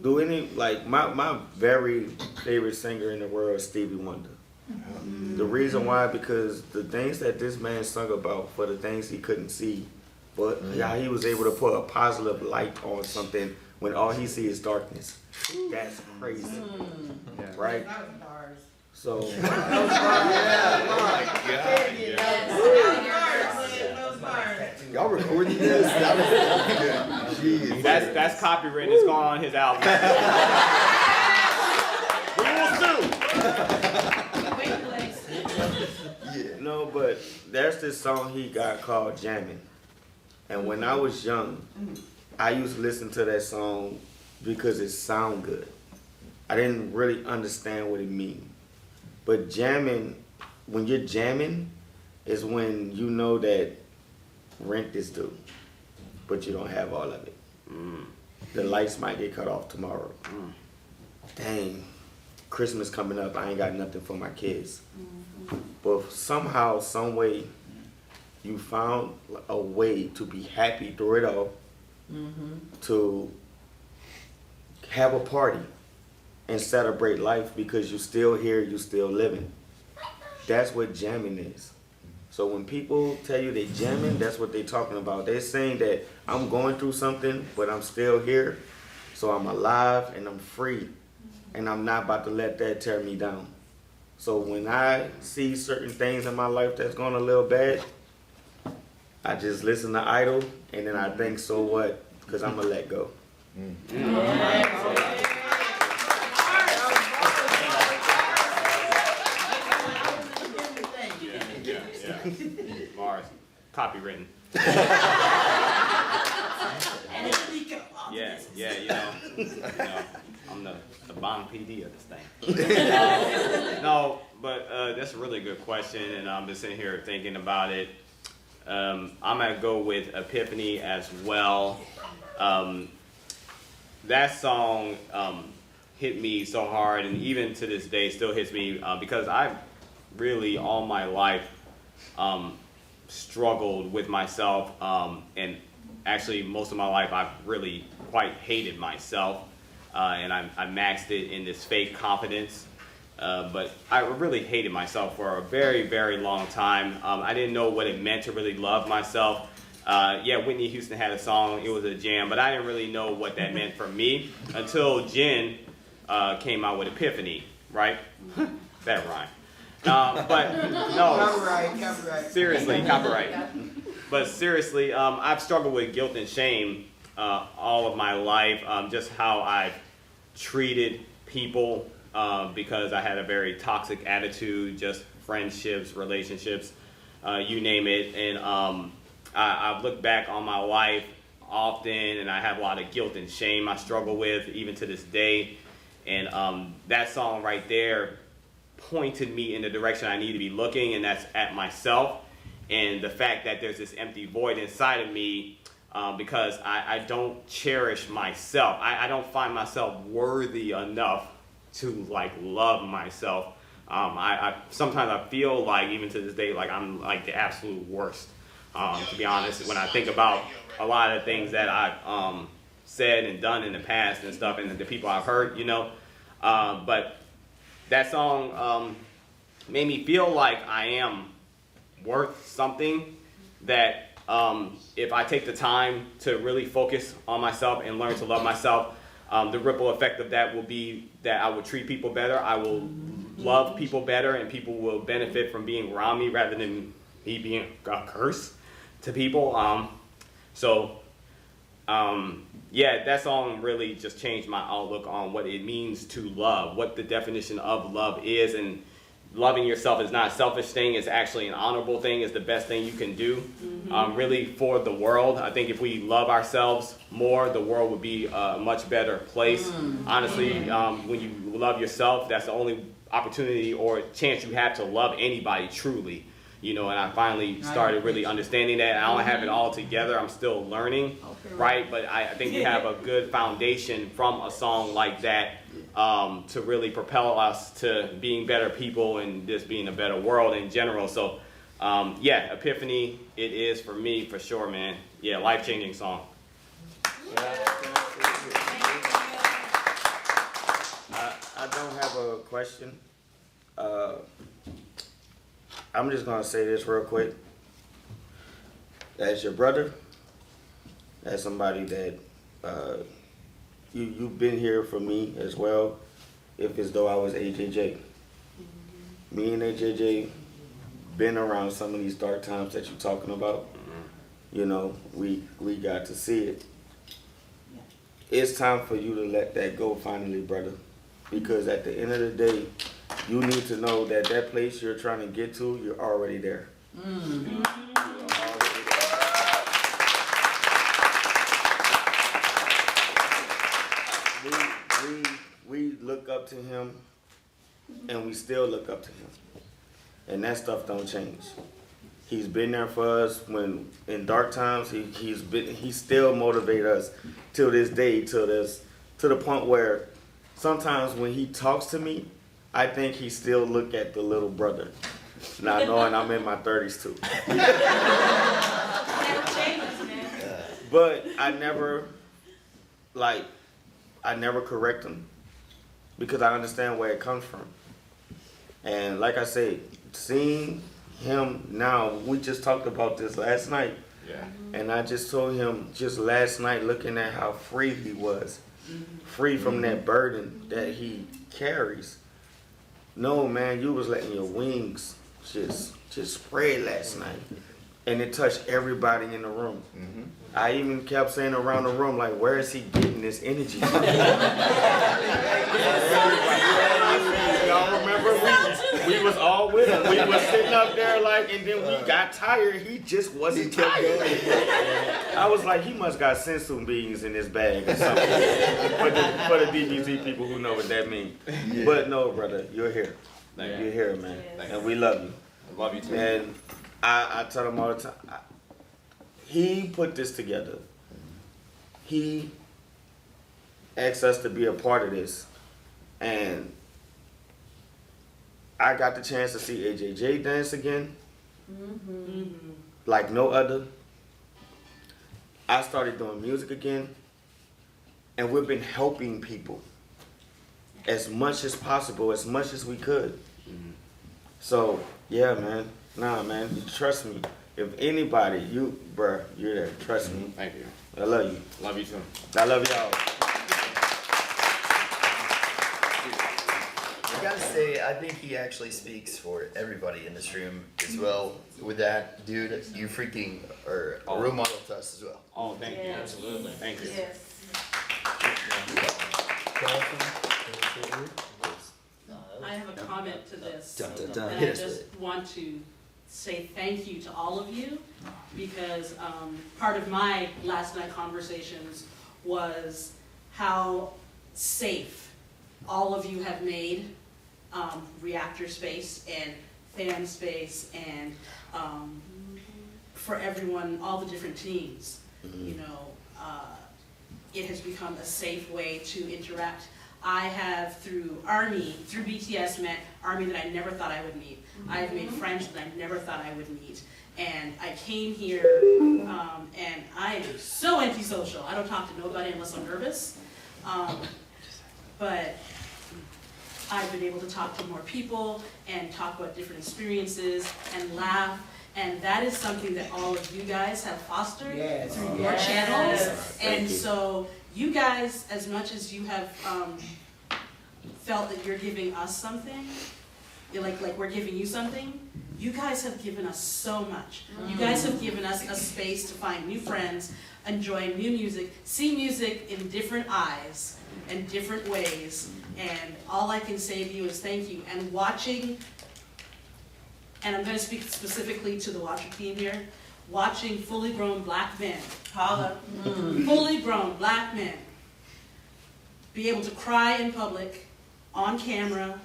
Do any, like my very favorite singer in the world is Stevie Wonder. The reason why, because the things that this man sung about for the things he couldn't see, but how he was able to put a positive light on something when all he sees is darkness. That's crazy, right? So, Y'all recording this? Jeez. That's copywritten. It's going on his album. No, but there's this song he got called Jammin'. And when I was young, I used to listen to that song because it sounded good. I didn't really understand what it means. But jamming, when you're jamming, is when you know that rent is due, but you don't have all of it. The lights might get cut off tomorrow. Dang, Christmas coming up, I ain't got nothing for my kids. But somehow, some way, you found a way to be happy through it all, to have a party and celebrate life because you're still here, you're still living. That's what jamming is. So when people tell you they jamming, that's what they're talking about. They're saying that I'm going through something, but I'm still here. So I'm alive and I'm free. And I'm not about to let that tear me down. So when I see certain things in my life that's going a little bad, I just listen to Idol and then I think, so what? Because I'm going to let go. Mars, copywritten. Yeah, you know, I'm the bomb PD of this thing. No, but that's a really good question, and I'm just sitting here thinking about it. I'm gonna go with Epiphany as well. That song hit me so hard, and even to this day still hits me because I've really all my life struggled with myself, and actually most of my life I've really quite hated myself, and I maxed it in this fake confidence, but I really hated myself for a very, very long time. I didn't know what it meant to really love myself. Yeah, Whitney Houston had a song, it was a jam, but I didn't really know what that meant for me until Jen came out with Epiphany, right? That rhyme. But no, Copyright. seriously, copyright. But seriously, I've struggled with guilt and shame all of my life, just how I've treated people because I had a very toxic attitude, just friendships, relationships, you name it. And I've looked back on my life often, and I have a lot of guilt and shame I struggle with even to this day. And that song right there pointed me in the direction I need to be looking, and that's at myself. And the fact that there's this empty void inside of me because I don't cherish myself. I don't find myself worthy enough to like love myself. Sometimes I feel like, even to this day, like I'm like the absolute worst. To be honest, when I think about a lot of things that I've said and done in the past and stuff, and the people I've hurt, you know. But that song made me feel like I am worth something, that if I take the time to really focus on myself and learn to love myself, the ripple effect of that will be that I will treat people better, I will love people better, and people will benefit from being around me rather than me being a curse to people. Yeah, that song really just changed my outlook on what it means to love, what the definition of love is, and loving yourself is not a selfish thing, it's actually an honorable thing, it's the best thing you can do, really for the world. I think if we love ourselves more, the world would be a much better place. Honestly, when you love yourself, that's the only opportunity or chance you have to love anybody truly. You know, and I finally started really understanding that. I don't have it all together, I'm still learning, right? But I think we have a good foundation from a song like that to really propel us to being better people and just being a better world in general. So yeah, Epiphany, it is for me, for sure, man. Yeah, life-changing song. I don't have a question. I'm just gonna say this real quick. As your brother, as somebody that you've been here for me as well, if as though I was AJJ. Me and AJJ been around some of these dark times that you're talking about. You know, we got to see it. It's time for you to let that go finally, brother. Because at the end of the day, you need to know that that place you're trying to get to, you're already there. We look up to him, and we still look up to him. And that stuff don't change. He's been there for us when in dark times. He still motivates us till this day, to the point where sometimes when he talks to me, I think he still look at the little brother, not knowing I'm in my 30s too. But I never correct him because I understand where it comes from. And like I said, seeing him now, we just talked about this last night. Yeah. And I just told him just last night, looking at how free he was, free from that burden that he carries. No, man, you was letting your wings just spread last night. And it touched everybody in the room. I even kept saying around the room, like, where is he getting this energy from? Y'all remember we was all with him. We was sitting up there like, and then we got tired. He just wasn't tired. I was like, he must got sensu beans in his bag or something. For the DBZ people who know what that means. Yeah. But no, brother, you're here. You're here, man. And we love you. I love you too. And I tell him all the time, he put this together. He asked us to be a part of this. And I got the chance to see AJJ dance again, like no other. I started doing music again, and we've been helping people as much as possible, as much as we could. So, yeah, man. Nah, man, trust me. If anybody, bruh, you're there. Trust me. Thank you. I love you. Love you too. I love y'all. I gotta say, I think he actually speaks for everybody in this room as well. With that, dude, you freaking are a role model to us as well. Oh, thank you. Absolutely. Thank you. Yes. I have a comment to this. Dun, dun, dun. And I Hit us just with it. want to say thank you to all of you, because part of my last night conversations was how safe all of you have made Reactor space and fan space, and for everyone, all the different teams. You know, it has become a safe way to interact. I have, through BTS, met ARMY that I never thought I would meet. I've made friends that I never thought I would meet. And I came here, and I am so antisocial. I don't talk to nobody unless I'm nervous. But I've been able to talk to more people and talk about different experiences and laugh. And that is something that all of you guys have fostered through your channels. And so you guys, as much as you have felt that you're giving us something, like we're giving you something, you guys have given us so much. You guys have given us a space to find new friends, enjoy new music, see music in different eyes and different ways. And all I can say to you is thank you. And watching, and I'm going to speak specifically to the Watcher team here, watching fully grown black men, fully grown black men, be able to cry in public, on camera,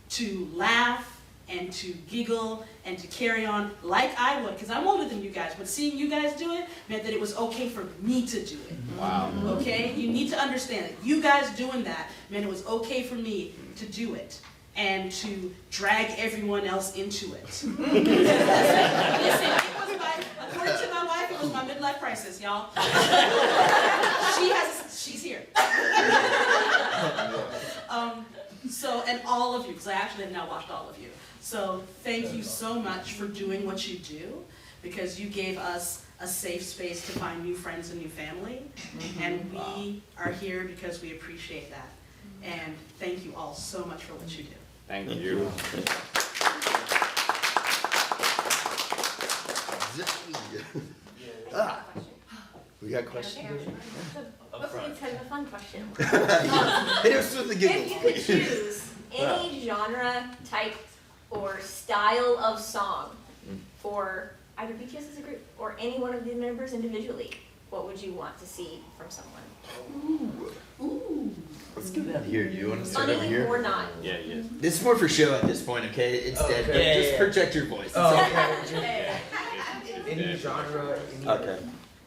to laugh and to giggle and to carry on like I would, because I'm older than you guys, but seeing you guys do it meant that it was okay for me to do it. Wow. Okay? You need to understand that you guys doing that meant it was okay for me to do it and to drag everyone else into it. Listen, according to my wife, it was my midlife crisis, y'all. She's here. So, and all of you, because I actually have now watched all of you. So thank you so much for doing what you do, because you gave us a safe space to find new friends and new family. And we are here because we appreciate that. And thank you all so much for what you do. Thank you. We got questions? It's kind of a fun question. Hit us with the giggles. If you could choose any genre, type, or style of song for either BTS as a group or any one of the members individually, what would you want to see from someone? Ooh. Let's get down here. Do you want to start over Funny here? or not? Yeah, yeah. This is more for show at this point, okay? It's dead. Okay. Just project your voice. Any genre, Okay.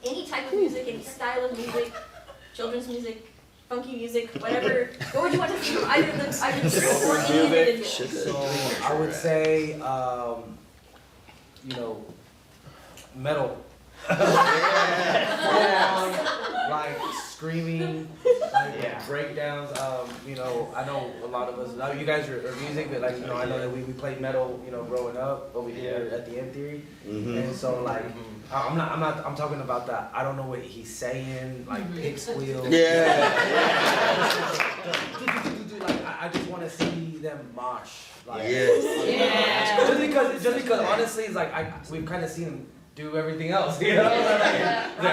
Any type of music, any style of music, children's music, funky music, whatever. What would you want to see from either the group or any individual? So I would say, metal. Like screaming, like breakdowns. I know a lot of us. You guys are music, but I know that we played metal. Growing up over here at the M Theory, and so I'm talking about that. I don't know what he's saying, like pig squeal. I just want to see them mosh. Just because honestly, it's like we've kind of seen them do everything else, I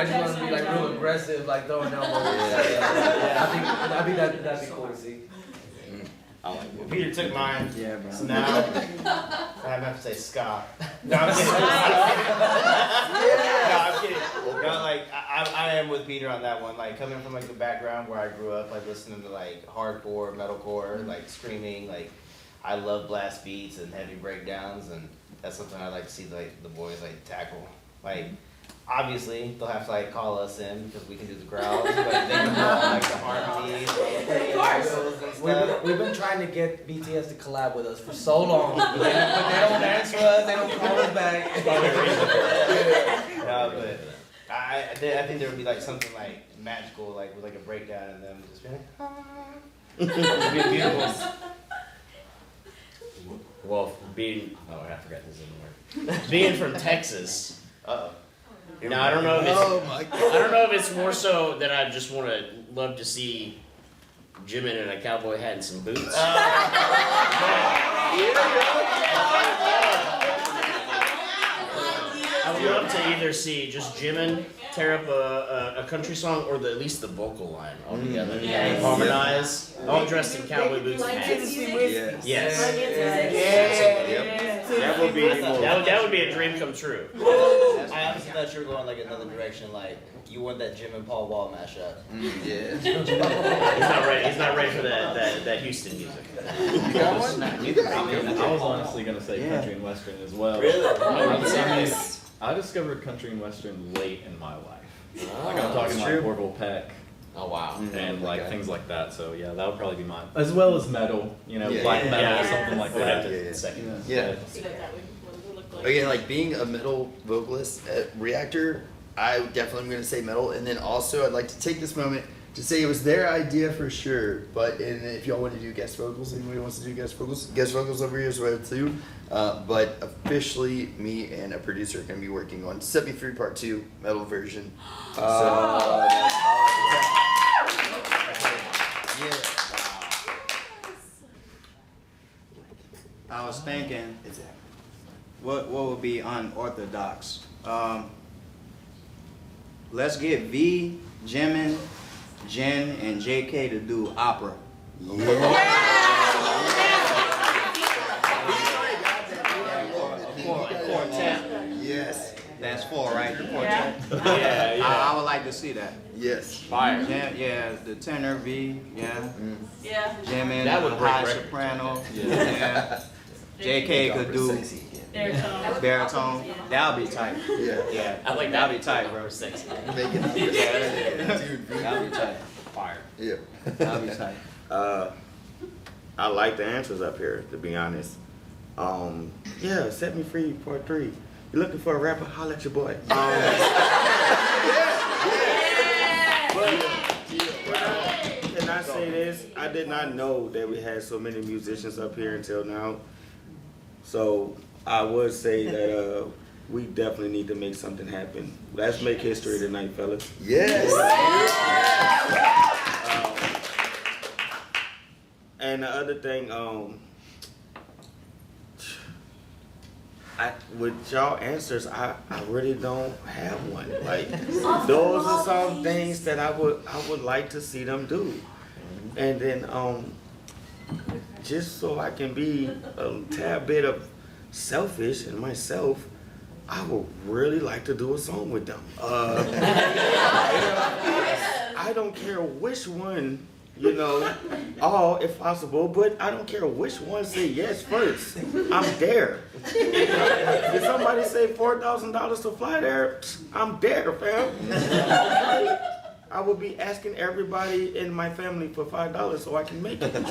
just want to be real aggressive, throwing elbows. I think that'd be cool to see. Well, Peter took mine. Yeah, bro. So now I have to say Scott. No, I'm kidding. No, I'm kidding. I am with Peter on that one. Coming from the background where I grew up, listening to hardcore, metalcore, screaming, I love blast beats and heavy breakdowns, and that's something I'd like to see the boys tackle. Obviously they'll have to call us in because we can do the growls, but they can do all the harmonies, and stuff. We've been trying to get BTS to collab with us for so long, but they don't answer us. They don't call us back. No, but I think there would be something magical, with a breakdown, and them just being it'd be beautiful. Well, I forgot this anymore. Being from Texas. Now I don't know if it's I don't know if it's more so that I just want to love to see Jimin in a cowboy hat and some boots. I would love to either see just Jimin tear up a country song, or at least the vocal line altogether. Harmonize, all dressed in cowboy boots and hats. Yes. That would be that would be a dream come true. I honestly thought you were going another direction, you want that Jim and Paul Wall mashup. He's not ready for that Houston music. I was honestly gonna say country and western as well. Really? I discovered country and western late in my life. I'm talking Orville Peck. Oh wow. And things like that. So yeah, that would probably be mine. As well as metal, black metal, something like that. Yeah. Okay, being a metal vocalist at Reactor, I definitely am going to say metal. And then also, I'd like to take this moment to say it was their idea for sure. But and if y'all want to do guest vocals, anybody wants to do guest vocals over here as well too. But officially, me and a producer are gonna be working on Set Me Free Part 2 metal version. I was thinking, what would be unorthodox? Let's get V, Jimin, Jen, and JK to do opera. Quartet. Yes. That's 4, right? The quartet. Yeah, yeah. I would like to see that. Yes. Fire. Yeah, the tenor V, yeah. Yeah. Jimin, That would break high records. soprano. Yeah. JK could do baritone. That would be tight. Yeah. I like That'd be tight, bro. Sexy. Make it Dude, that'd be tight. Fire. Yeah. That'd be tight. I like the answers up here, to be honest. Yeah, Set Me Free Part 3. You looking for a rapper? Holla at your boy. Can I say this? I did not know that we had so many musicians up here until now. So I would say that we definitely need to make something happen. Let's make history tonight, fellas. Yes. And the other thing, with y'all answers, I really don't have one. Like those are some things that I would like to see them do. And then just so I can be a tad bit of selfish in myself, I would really like to do a song with them. I don't care which one, you know, all if possible, but I don't care which one say yes first. I'm there. If somebody say $4,000 to fly there, I'm there, fam. I will be asking everybody in my family for $5 so I can make it. So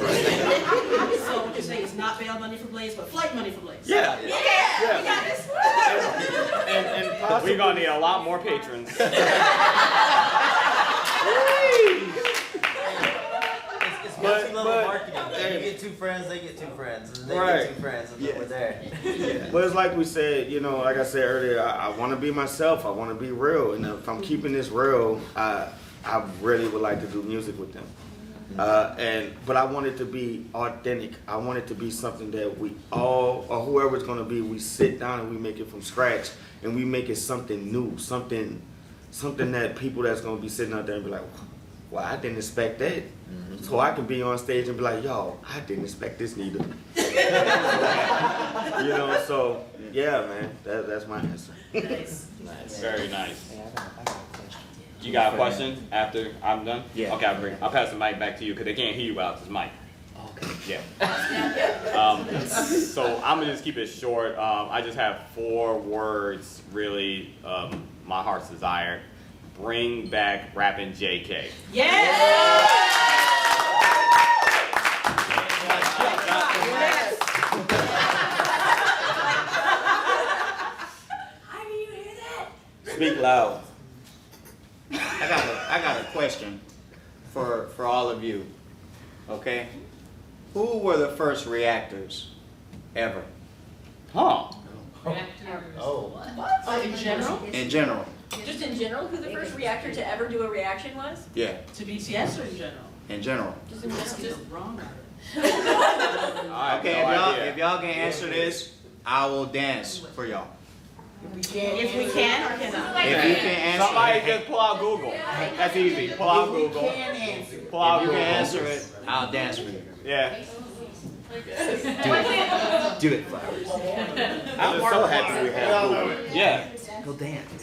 what you're saying is not bail money for Blaze, but flight money for Blaze. Yeah. Yeah. And possibly, We're gonna need a lot more patrons. It's multi-level marketing. You get 2 friends, they get 2 friends, and they Right. get 2 friends, and then we're there. but it's like we said, you know, like I said earlier, I want to be myself. I want to be real, and if I'm keeping this real, I really would like to do music with them. But I want it to be authentic. I want it to be something that we all, or whoever it's gonna be, we sit down and we make it from scratch, and we make it something new, something that people that's gonna be sitting out there and be like, well, I didn't expect that. So I can be on stage and be like, yo, I didn't expect this neither. You know, so yeah, man, that's my answer. Nice. Nice. Very nice. You got a question after I'm done? Yeah. Okay, I'll pass the mic back to you because they can't hear you without this mic. Okay. Yeah. So I'm gonna just keep it short. I just have 4 words, really, my heart's desire. Bring back rapping JK. Yes! How do you hear that? Speak loud. I got a question for all of you. Okay? Who were the first reactors ever? Huh. Oh. In general? In general. Just in general, who the first reactor to ever do a reaction was? Yeah. To BTS or in general? In general. Just in general. Wrong. Okay, if y'all can answer this, I will dance for y'all. If we can or cannot. If you can answer Somebody just pull out Google. That's easy. Pull out Google. Pull out If you Google. can answer it, I'll dance for you. Yeah. Do it, Flowers. I'm so happy we have Google. Yeah. Go dance.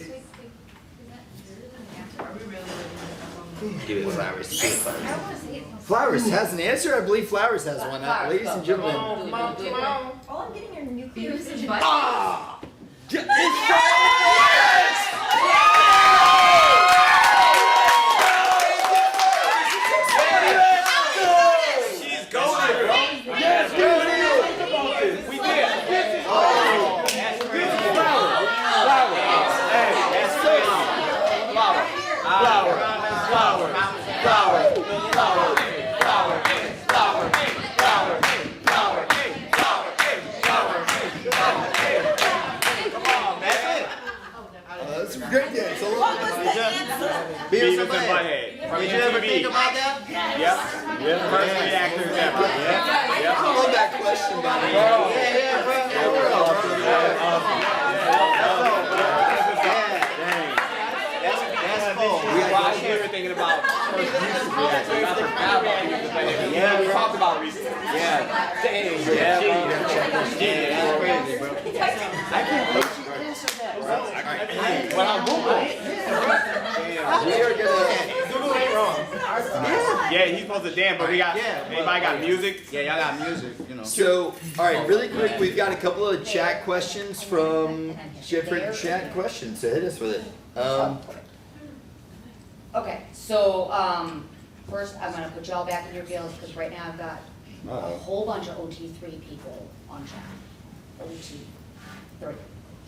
Do it, Flowers. Do it, Flowers. Flowers has an answer. I believe Flowers has one. Ladies and gentlemen. Oh, I'm getting your nuclear fusion. Ah! She's going. Yes, we did. Flower. Beavis in and my head. Butthead. From Did you ever MTV. think about that? Yep. First reactors ever. Yep. I love that question, by the way. Yeah, that's cool. We were thinking about first music yeah, we talked about Reaves. Yeah. Dang. That's crazy, bro. I can't believe she answered that, bro. When I Google, we are gonna Google ain't wrong. Yeah, he's supposed to dance, but we got, anybody got music? Yeah, y'all got music, you know. So, all right, really quick, we've got a couple of chat questions from different chat questions. So hit us with it. Okay, so first I'm gonna put y'all back in your fields because right now I've got a whole bunch of OT3 people on chat. OT3.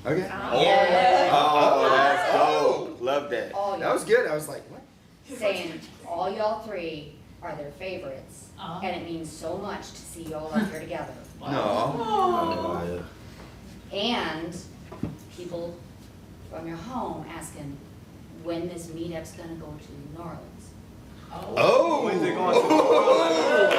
Okay. Oh, that's dope. Love that. All That y'all was good. I was like, what? saying all y'all three are their favorites, and it means so much to see y'all up here together. No. And people from your home asking when this meetup's gonna go to New Orleans. Oh. When's it going to New Orleans?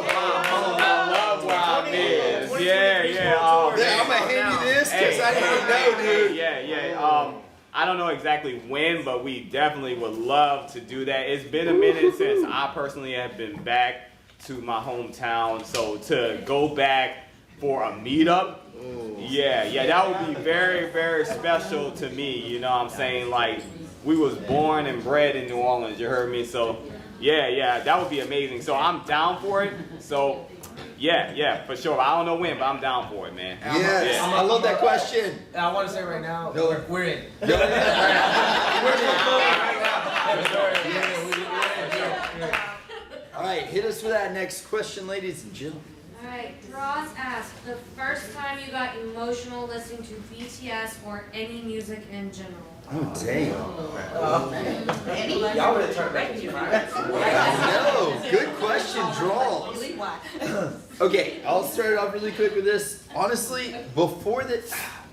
I love where I'm is. Yeah. I'm gonna hand you this because I didn't know, dude. Yeah. I don't know exactly when, but we definitely would love to do that. It's been a minute since I personally have been back to my hometown, so to go back for a meetup, yeah, that would be very, very special to me. You know what I'm saying? Like, we was born and bred in New Orleans, you heard me? So, yeah, that would be amazing. So I'm down for it. So, yeah, for sure. I don't know when, but I'm down for it, man. Yes, I love that question. And I want to say right now, we're in. All right, hit us with that next question, ladies and gentlemen. Alright, Droz asked, the first time you got emotional listening to BTS or any music in general? Oh, damn. Y'all would have turned back to No, good question, draw. Okay, I'll start it off really quick with this. Honestly, before that,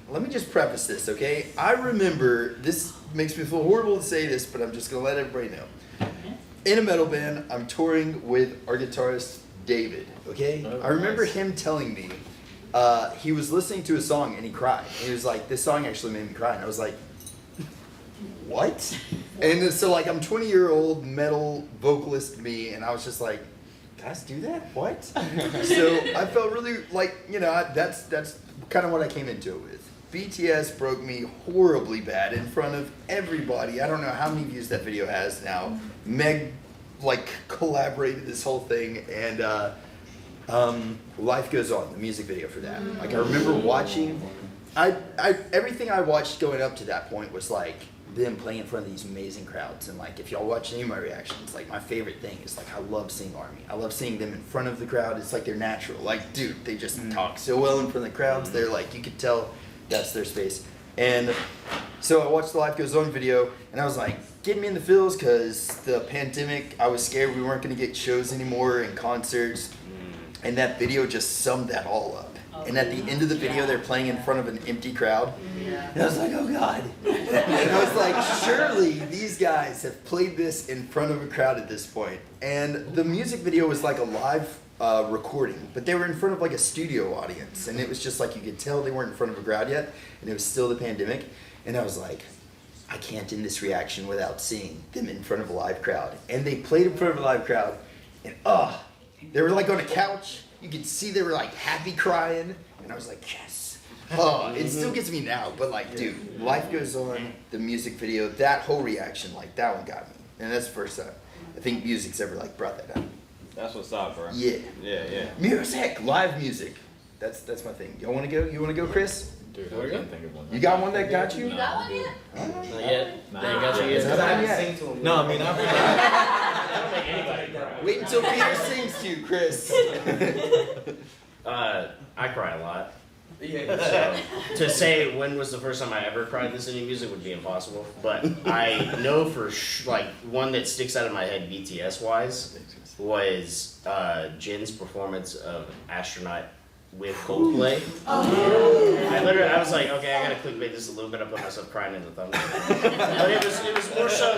let me just preface this, okay? I remember, this makes me feel horrible to say this, but I'm just gonna let everybody know. In a metal band, I'm touring with our guitarist, David, okay? I remember him telling me, he was listening to a song and he cried. He was like, this song actually made me cry. And I was like, what? And so like, I'm 20-year-old metal vocalist me, and I was just like, guys do that? What? So I felt really like, you know, that's kind of what I came into it with. BTS broke me horribly bad in front of everybody. I don't know how many views that video has now. Meg like collaborated this whole thing, and Life Goes On, the music video for that. Like I remember watching, everything I watched going up to that point was like them playing in front of these amazing crowds. And like if y'all watch any of my reactions, like my favorite thing is like I love seeing ARMY. I love seeing them in front of the crowd. It's like they're natural. Like dude, they just talk so well in front of the crowds. They're like, you could tell that's their space. And so I watched the Life Goes On video, and I was like, getting me in the feels because the pandemic, I was scared we weren't going to get shows anymore and concerts. And that video just summed that all up. And at the end of the video, they're playing in front of an empty crowd. And I was like, oh God. And I was like, surely these guys have played this in front of a crowd at this point. And the music video was like a live recording, but they were in front of like a studio audience. And it was just like, you could tell they weren't in front of a crowd yet. And it was still the pandemic. And I was like, I can't end this reaction without seeing them in front of a live crowd. And they played in front of a live crowd. And they were like on a couch. You could see they were like happy crying. And I was like, yes. It still gets me now. But like, dude, Life Goes On, the music video, that whole reaction, like that one got me. And that's the first time I think music's ever like brought that up. That's what's up, bro. Yeah. Yeah. Music, live music. That's my thing. Y'all wanna go? You wanna go, Chris? Dude, I can't think of one. You got one that got you? You got one yet? Not yet. Nah, They ain't got you yet. Because I haven't seen to him. No, I mean, I don't think anybody cry. Wait until Peter sings to you, Chris. I cry a lot. Yeah. So, to say when was the first time I ever cried listening to music would be impossible. But I know for like one that sticks out of my head BTS wise was Jin's performance of Astronaut with Coldplay. I was like, okay, I gotta clickbait this a little bit. I put myself crying in the thumbnail. But it was more so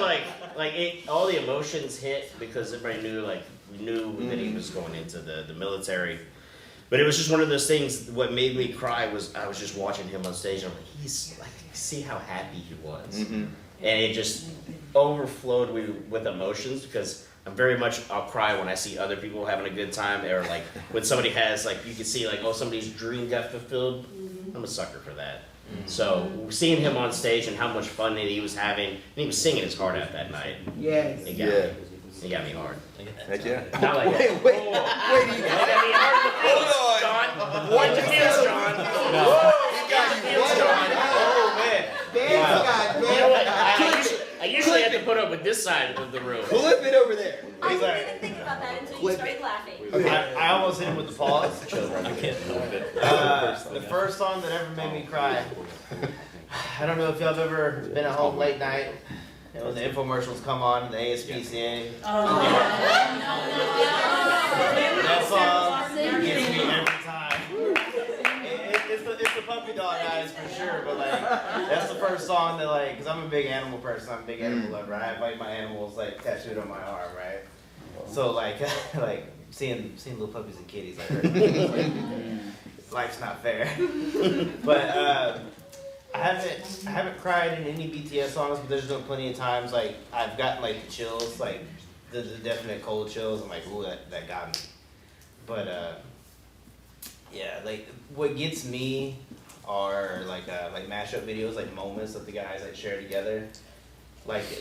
all the emotions hit because everybody knew that he was going into the military. But it was just one of those things. What made me cry was I was just watching him on stage. And I'm like, he's like, see how happy he was, and it just overflowed with emotions because I'm very much, I'll cry when I see other people having a good time, or like when somebody has you can see somebody's dream got fulfilled. I'm a sucker for that. So seeing him on stage and how much fun that he was having, and he was singing his heart out that night. Yes. He got me hard. Heck yeah. Not like that. Wait, He got me hard in the feels, John. What the feels, John? He got you, John. Oh man. You know what? I usually have to put up with this side of the room. Flip it over there. I didn't even think about that until you started laughing. I almost hit him with the pause. I can't help it. The first song that ever made me cry. I don't know if y'all have ever been at home late night. When the infomercials come on, the ASPCA. That song gets me every time. It's the puppy dog eyes for sure, but that's the first song that because I'm a big animal person, I'm a big animal lover. I have my animals tattooed on my arm, right? So seeing little puppies and kitties, life's not fair. But I haven't cried in any BTS songs, but there's been plenty of times I've gotten the chills, the definite cold chills. I'm like, ooh, that got me. But yeah, what gets me are mashup videos, moments that the guys share together.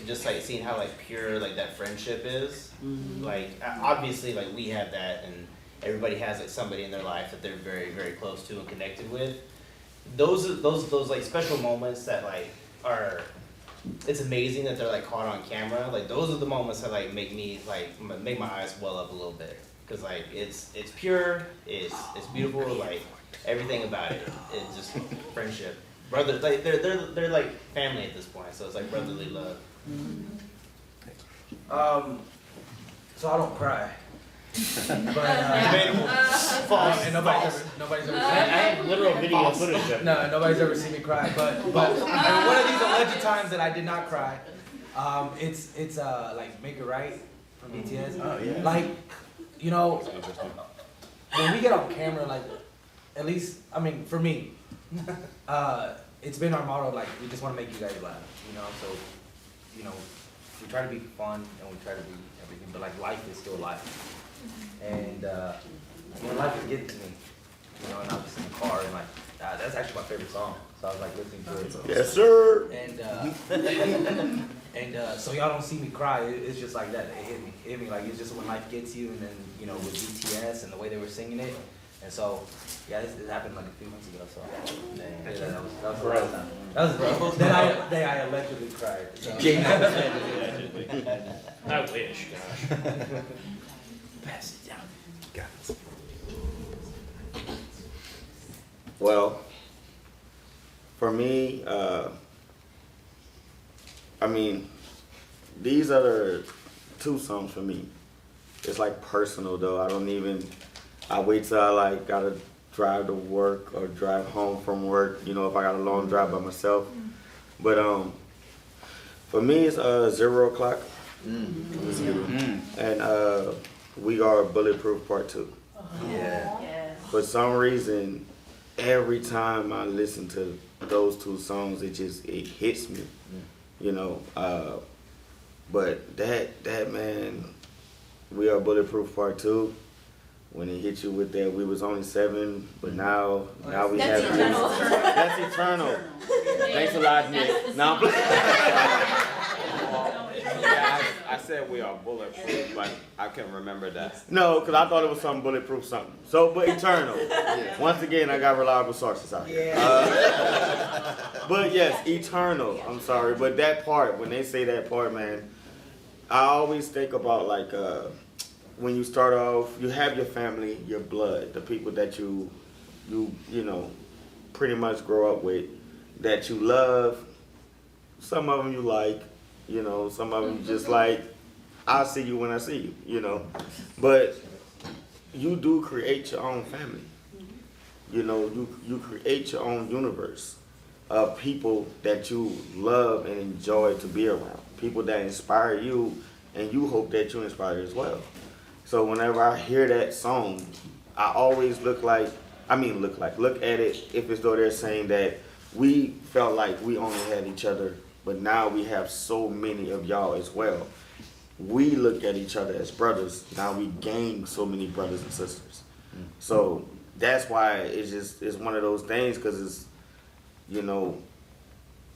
Just seeing how pure that friendship is. Obviously we have that, and everybody has somebody in their life that they're very, very close to and connected with. Those special moments that are, it's amazing that they're caught on camera. Those are the moments that make me make my eyes well up a little bit, because it's pure, it's beautiful, everything about it. It's just friendship, brother. They're family at this point, so it's brotherly love. So I don't cry. Debatable. False. And nobody's ever I have literal video footage of it. No, nobody's ever seen me cry. But one of these alleged times that I did not cry, it's Make It Right from BTS. Oh yeah. When we get on camera, at least for me, it's been our motto. We just want to make you guys laugh. So we try to be fun and we try to be everything, but life is still life. And life is getting to me, and I was in the car and that's actually my favorite song. So I was listening to it. So. Yes, sir. And so y'all don't see me cry. It's just like that. It hit me. It's just when life gets you, and then with BTS and the way they were singing it. And so yeah, this happened a few months ago. So yeah, that was the last time. That was the day I allegedly cried. So. I wish, gosh. Pass it down. Got it. Well, for me, these are the two songs for me. It's personal though. I wait till I gotta drive to work or drive home from work, if I got a long drive by myself. But for me it's 0 o'clock. And We Are Bulletproof Part 2. Yeah. Yes. For some reason, every time I listen to those two songs, it hits me, but that man, We Are Bulletproof Part 2, when it hit you with that, we was only 7, but now we That's have eternal. That's eternal. Thanks a lot, Nick. Now, I said We Are Bulletproof, but I can't remember that. no, because I thought it was something bulletproof something. So, but eternal. Once again, I got reliable sources out here. But yes, eternal. I'm sorry, but that part, when they say that part, man, I always think about when you start off, you have your family, your blood, the people that you pretty much grow up with, that you love. Some of them you like, some of them just I'll see you when I see you, But you do create your own family. You know, you create your own universe of people that you love and enjoy to be around. People that inspire you, and you hope that you inspire as well. So whenever I hear that song, I always look at it if as though they're saying that we felt like we only had each other, but now we have so many of y'all as well. We look at each other as brothers. Now we gain so many brothers and sisters. So that's why it's one of those things, because it's, you know,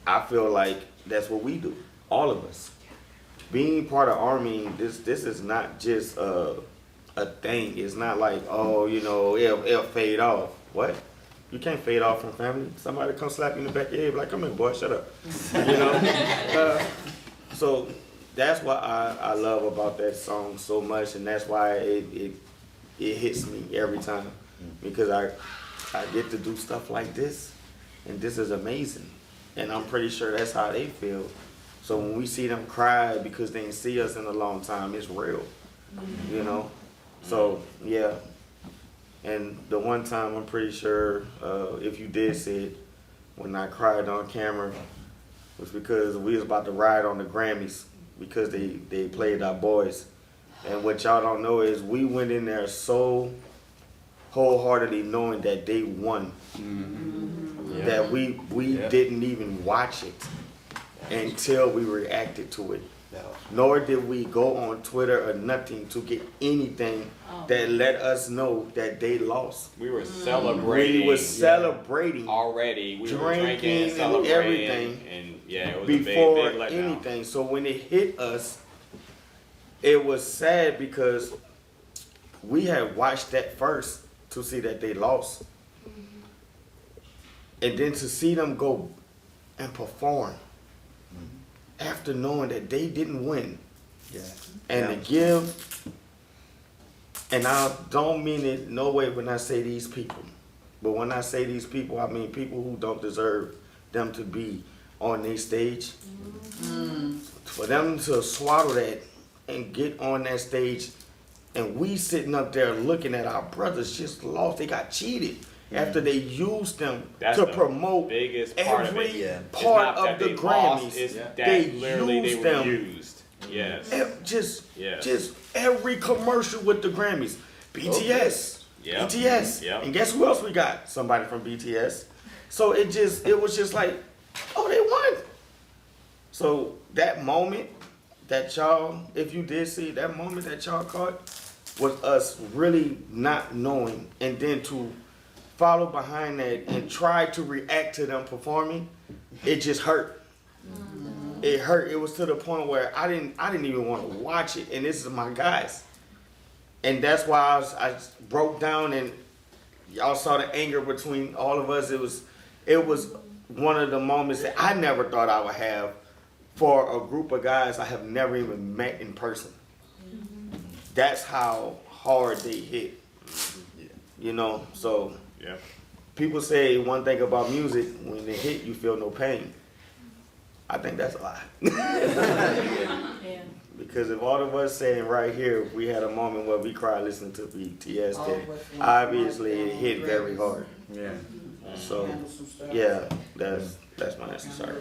I feel like that's what we do, all of us. Being part of Army, this is not just a thing. It's not like, oh, you know, it'll fade off. What? You can't fade off from family. Somebody come slap you in the back of your head, like, come here, boy, shut up. You know? So that's what I love about that song so much, and that's why it hits me every time, because I get to do stuff like this, and this is amazing, and I'm pretty sure that's how they feel. So when we see them cry because they didn't see us in a long time, it's real, you know. So yeah, and the one time I'm pretty sure if you did see it, when I cried on camera, was because we was about to ride on the Grammys, because they played our boys. And what y'all don't know is we went in there so wholeheartedly knowing that they won, that we didn't even watch it until we reacted to it. Nor did we go on Twitter or nothing to get anything that let us know that they lost. We were celebrating. We were celebrating already. We were drinking drinking and and celebrating, everything, and yeah, it was before a big letdown. anything. So when it hit us, it was sad because we had watched that first to see that they lost, and then to see them go and perform after knowing that they didn't win, and to give, and I don't mean it no way when I say these people, but when I say these people, I mean people who don't deserve them to be on their stage. For them to swallow that and get on that stage, and we sitting up there looking at our brothers just lost. They got cheated after they used them to promote biggest part every of it. part It's not of the that they lost, Grammys. it's that They literally they used were them. used. Yes. Just every commercial with the Grammys. BTS. Yep. BTS. Yep. And guess who else we got? Somebody from BTS. So it was just like, oh, they won. So that moment that y'all, if you did see that moment that y'all caught, was us really not knowing, and then to follow behind that and try to react to them performing, it just hurt. It hurt. It was to the point where I didn't even want to watch it, and this is my guys. And that's why I broke down, and y'all saw the anger between all of us. It was one of the moments that I never thought I would have for a group of guys I have never even met in person. That's how hard they hit. You know, so people say one thing about music, when they hit, you feel no pain. I think that's a lie. Because if all of us saying right here, if we had a moment where we cried listening to BTS, then obviously it hit very hard. Yeah. So, yeah, that's my answer. Sorry.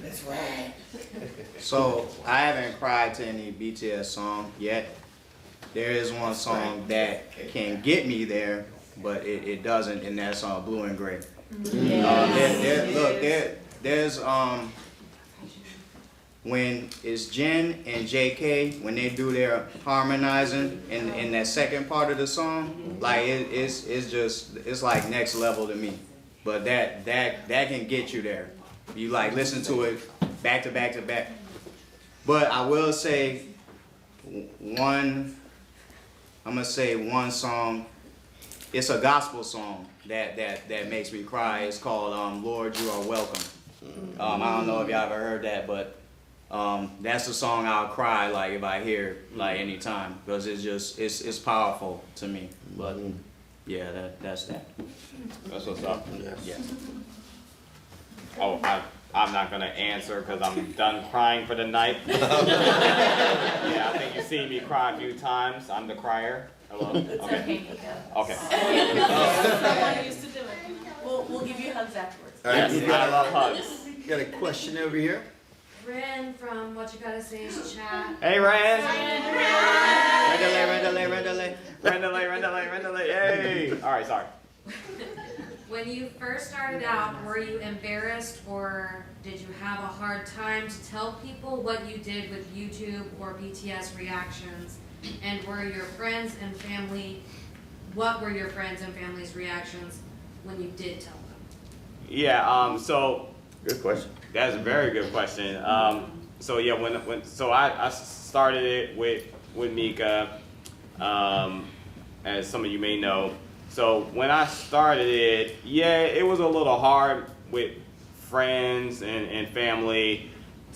That's right. So I haven't cried to any BTS song yet. There is one song that can get me there, but it doesn't, and that's Blue and Gray. There's when it's Jen and JK, when they do their harmonizing in that second part of the song, like it's like next level to me. But that can get you there. You like listen to it back to back to back. But I will say I'm gonna say one song. It's a gospel song that makes me cry. It's called Lord, You Are Welcome. I don't know if y'all ever heard that, but that's the song I'll cry like if I hear like anytime, because it's powerful to me. But yeah, that's that. That's what's up. Yeah. Oh, I'm not gonna answer because I'm done crying for the night. Yeah, I think you've seen me cry a few times. I'm the crier. Hello? It's okay, Mika. Okay. Someone used to do it. We'll give you hugs afterwards. All right, Yes, we got I love hugs. got a question over here. Ren from WhatchaGot2Say's chat. Hey, Rand. Rendele. Hey. All right, sorry. When you first started out, were you embarrassed or did you have a hard time to tell people what you did with YouTube or BTS reactions? And what were your friends and family's reactions when you did tell them? Yeah, so Good question. that's a very good question. So yeah, so I started it with Mika, as some of you may know. So when I started it, yeah, it was a little hard with friends and family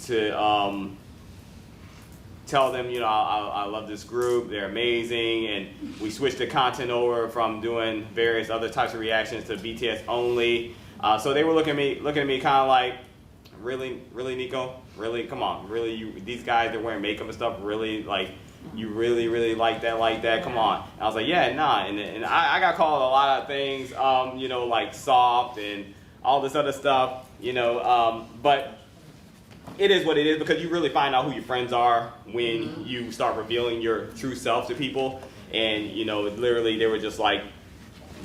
to tell them, you know, I love this group, they're amazing, and we switched the content over from doing various other types of reactions to BTS only. So they were looking at me kind of like, really, Nico? Really? Come on, really? These guys, they're wearing makeup and stuff, really? Like, you really like that? Come on. And I was like, yeah, nah. And I got called a lot of things, you know, like soft and all this other stuff, you know, but it is what it is because you really find out who your friends are when you start revealing your true self to people. And, you know, literally they were just like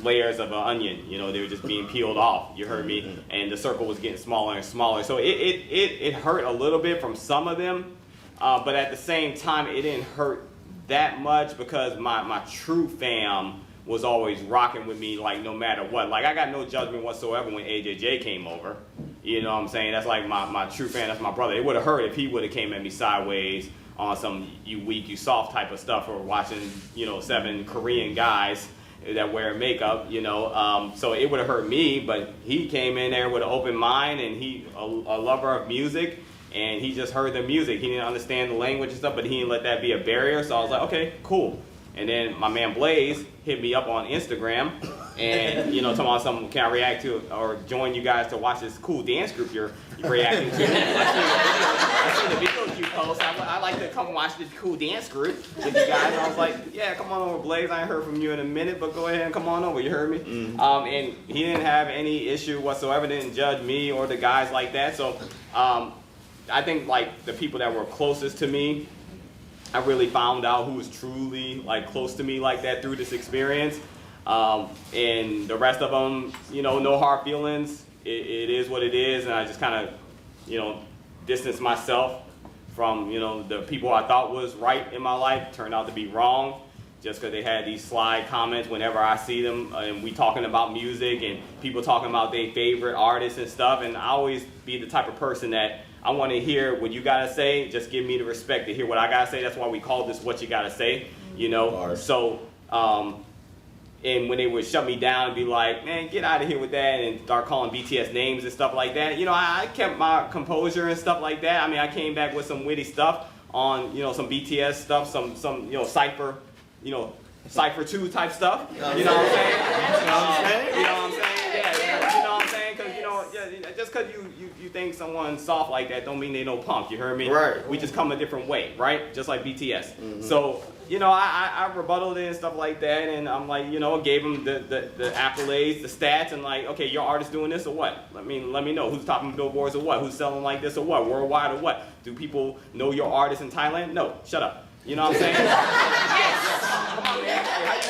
layers of an onion, you know, they were just being peeled off, you heard me? And the circle was getting smaller and smaller. So it hurt a little bit from some of them, but at the same time, it didn't hurt that much because my true fam was always rocking with me, like, no matter what. Like, I got no judgment whatsoever when AJJ came over. You know what I'm saying? That's like my true fan, that's my brother. It would have hurt if he would have came at me sideways on some you weak, you soft type of stuff, or watching, you know, 7 Korean guys that wear makeup, you know. So it would have hurt me, but he came in there with an open mind, and he a lover of music, and he just heard the music. He didn't understand the language and stuff, but he didn't let that be a barrier. So I was like, okay, cool. And then my man Blaze hit me up on Instagram and, you know, talking about something, can I react to or join you guys to watch this cool dance group you're reacting to? I seen the videos you post. I like to come watch this cool dance group with you guys. And I was like, yeah, come on over, Blaze. I ain't heard from you in a minute, but go ahead and come on over. You heard me? And he didn't have any issue whatsoever, didn't judge me or the guys like that. So I think, like, the people that were closest to me, I really found out who was truly, like, close to me like that through this experience. And the rest of them, you know, no hard feelings. It is what it is, and I just kind of, you know, distanced myself from, you know, the people I thought was right in my life turned out to be wrong, just because they had these sly comments whenever I see them, and we talking about music and people talking about their favorite artists and stuff, and I always be the type of person that I want to hear what you gotta say. Just give me the respect to hear what I gotta say. That's why we call this What You Gotta Say, you know. So, and when they would shut me down and be like, man, get out of here with that, and start calling BTS names and stuff like that, you know, I kept my composure and stuff like that. I mean, I came back with some witty stuff on, you know, some BTS stuff, some you know, Cypher 2 type stuff. You know what I'm saying? You know what I'm saying? Yeah, you know what I'm saying? Because, you know, yeah, just because you think someone's soft like that don't mean they no punk, you heard me? Right. We just come a different way, right? Just like BTS. So, you know, I rebutted it and stuff like that, and I'm like, you know, gave them the accolades, the stats, and like, okay, your artist doing this or what? Let me know who's topping billboards or what? Who's selling like this or what? Worldwide or what? Do people know your artist in Thailand? No, shut up. You know what I'm saying? Come on, man. How you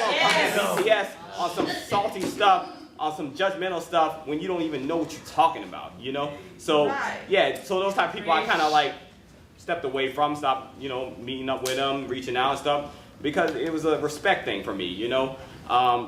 gonna BTS on some salty stuff, on some judgmental stuff when you don't even know what you're talking about, you know? So, yeah, so those type of people I kind of like stepped away from, stopped, you know, meeting up with them, reaching out and stuff, because it was a respect thing for me, you know?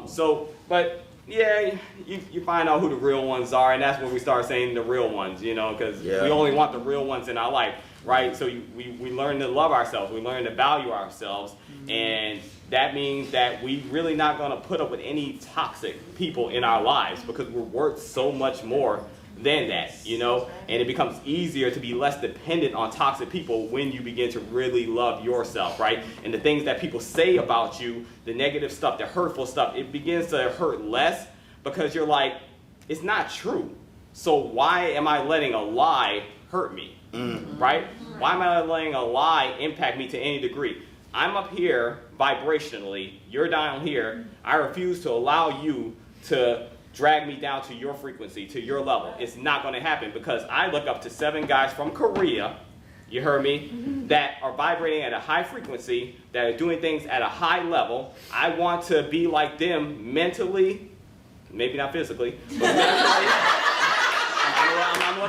So, but yeah, you find out who the real ones are, and that's when we start saying the real ones, you know, because we only want the real ones in our life, right? So we learn to love ourselves, we learn to value ourselves, and that means that we really not going to put up with any toxic people in our lives because we're worth so much more than that, you know? And it becomes easier to be less dependent on toxic people when you begin to really love yourself, right? And the things that people say about you, the negative stuff, the hurtful stuff, it begins to hurt less because you're like, it's not true. So why am I letting a lie hurt me? Right? Why am I letting a lie impact me to any degree? I'm up here vibrationally, you're down here. I refuse to allow you to drag me down to your frequency, to your level. It's not going to happen because I look up to 7 guys from Korea, you heard me, that are vibrating at a high frequency, that are doing things at a high level. I want to be like them mentally, maybe not physically, but mentally. I'm a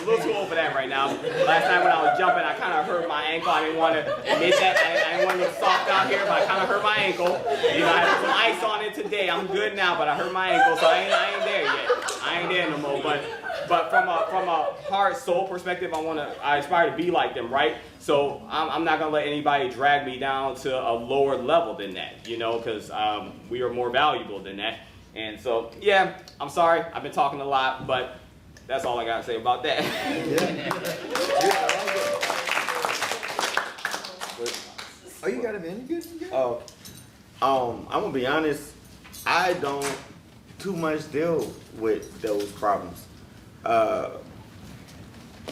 little too old for that right now. Last night when I was jumping, I kind of hurt my ankle. I didn't want to admit that. I didn't want to look soft out here, but I kind of hurt my ankle. You know, I had some ice on it today. I'm good now, but I hurt my ankle, so I ain't there yet. I ain't there no more. But from a heart, soul perspective, I aspire to be like them, right? So I'm not gonna let anybody drag me down to a lower level than that, you know, because we are more valuable than that. And so, yeah, I'm sorry. I've been talking a lot, but that's all I gotta say about that. Oh, you got it, man. You good? Oh, I'm gonna be honest. I don't too much deal with those problems. Now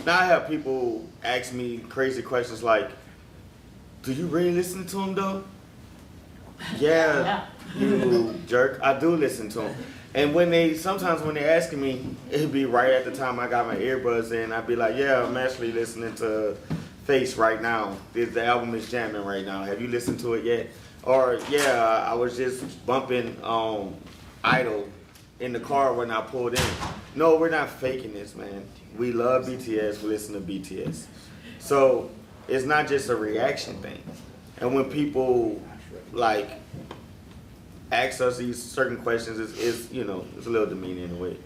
I have people ask me crazy questions like, "Do you really listen to him though?" Yeah, you jerk. I do listen to him. And sometimes when they're asking me, it'd be right at the time I got my earbuds in. I'd be like, "Yeah, I'm actually listening to Face right now. The album is jamming right now. Have you listened to it yet?" Or, "Yeah, I was just bumping Idol in the car when I pulled in." No, we're not faking this, man. We love BTS. We listen to BTS. So it's not just a reaction thing. And when people like ask us these certain questions, it's you know, it's a little demeaning in a way.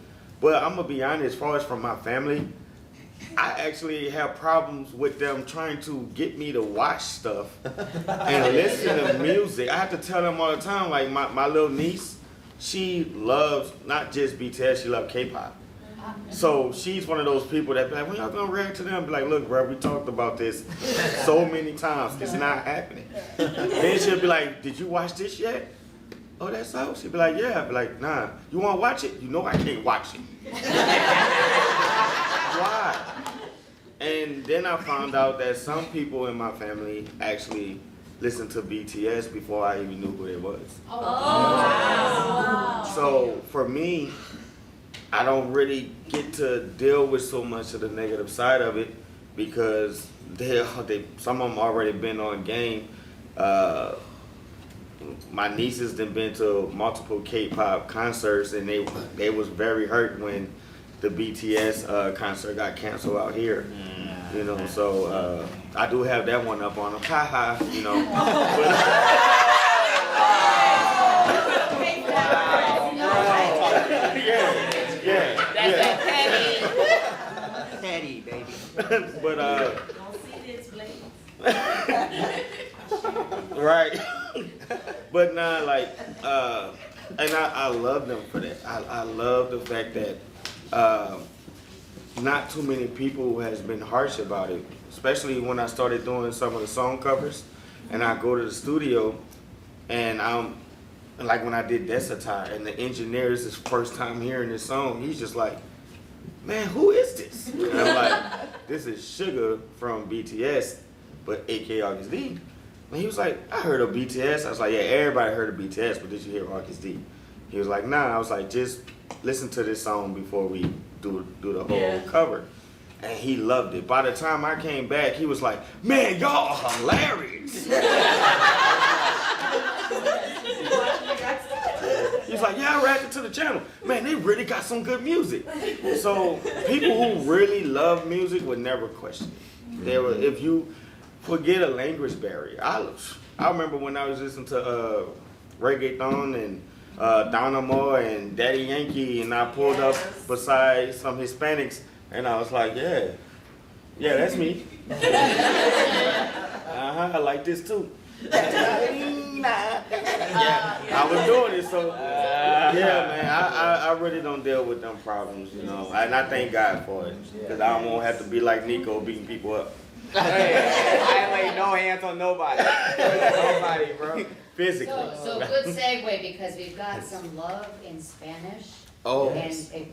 But I'm gonna be honest, as far as from my family, I actually have problems with them trying to get me to watch stuff and listen to music. I have to tell them all the time, like my little niece, she loves not just BTS, she loves K-pop. So she's one of those people that be like, "When y'all gonna react to them?" Be like, "Look, bro, we talked about this so many times. It's not happening." Then she'll be like, "Did you watch this yet?" "Oh, that's so?" She'd be like, "Yeah." I'd be like, "Nah, you wanna watch it? You know I can't watch it." Why? And then I found out that some people in my family actually listened to BTS before I even knew who they was. Oh, wow. So for me, I don't really get to deal with so much of the negative side of it because some of them already been on game. My nieces done been to multiple K-pop concerts, and they was very hurt when the BTS concert got canceled out here. You know, so I do have that one up on them. Ha ha, you know. Yeah. Petty, baby. But right. But nah, like, and I love them for that. I love the fact that not too many people has been harsh about it, especially when I started doing some of the song covers, and I go to the studio, and like when I did Desatar, and the engineer is his first time hearing this song, he's just like, "Man, who is this?" And I'm like, "This is Sugar from BTS, but aka August D." And he was like, "I heard of BTS." I was like, "Yeah, everybody heard of BTS, but did you hear August D?" He was like, "Nah." I was like, "Just listen to this song before we do the whole cover." And he loved it. By the time I came back, he was like, "Man, y'all are hilarious." He's like, "Yeah, I reacted to the channel. Man, they really got some good music." So people who really love music would never question it. They were, if you forget a language barrier. I remember when I was listening to reggaeton and Dynamo and Daddy Yankee, and I pulled up beside some Hispanics, and I was like, yeah, that's me. I like this too. I was doing it, so yeah, man. I really don't deal with them problems, you know, and I thank God for it, because I won't have to be like Nico beating people up. Hey, I ain't laid no hands on nobody. Nobody, bro. Physically. So good segue, because we've got some love in Spanish. Oh. And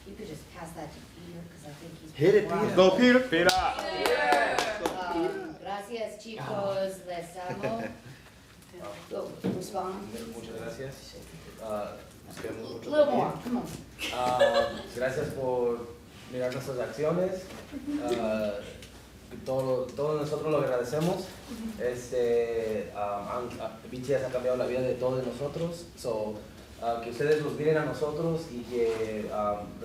you could just pass that to Peter, because I think he's. Hit it, wow. Peter. Go, Peter. Gracias, chicos, les amo. Go, respond. Muchas gracias. A little more, come on. Gracias por mirar nuestras acciones. Todos nosotros lo agradecemos. BTS ha cambiado la vida de todos nosotros. So, que ustedes nos miren a nosotros y que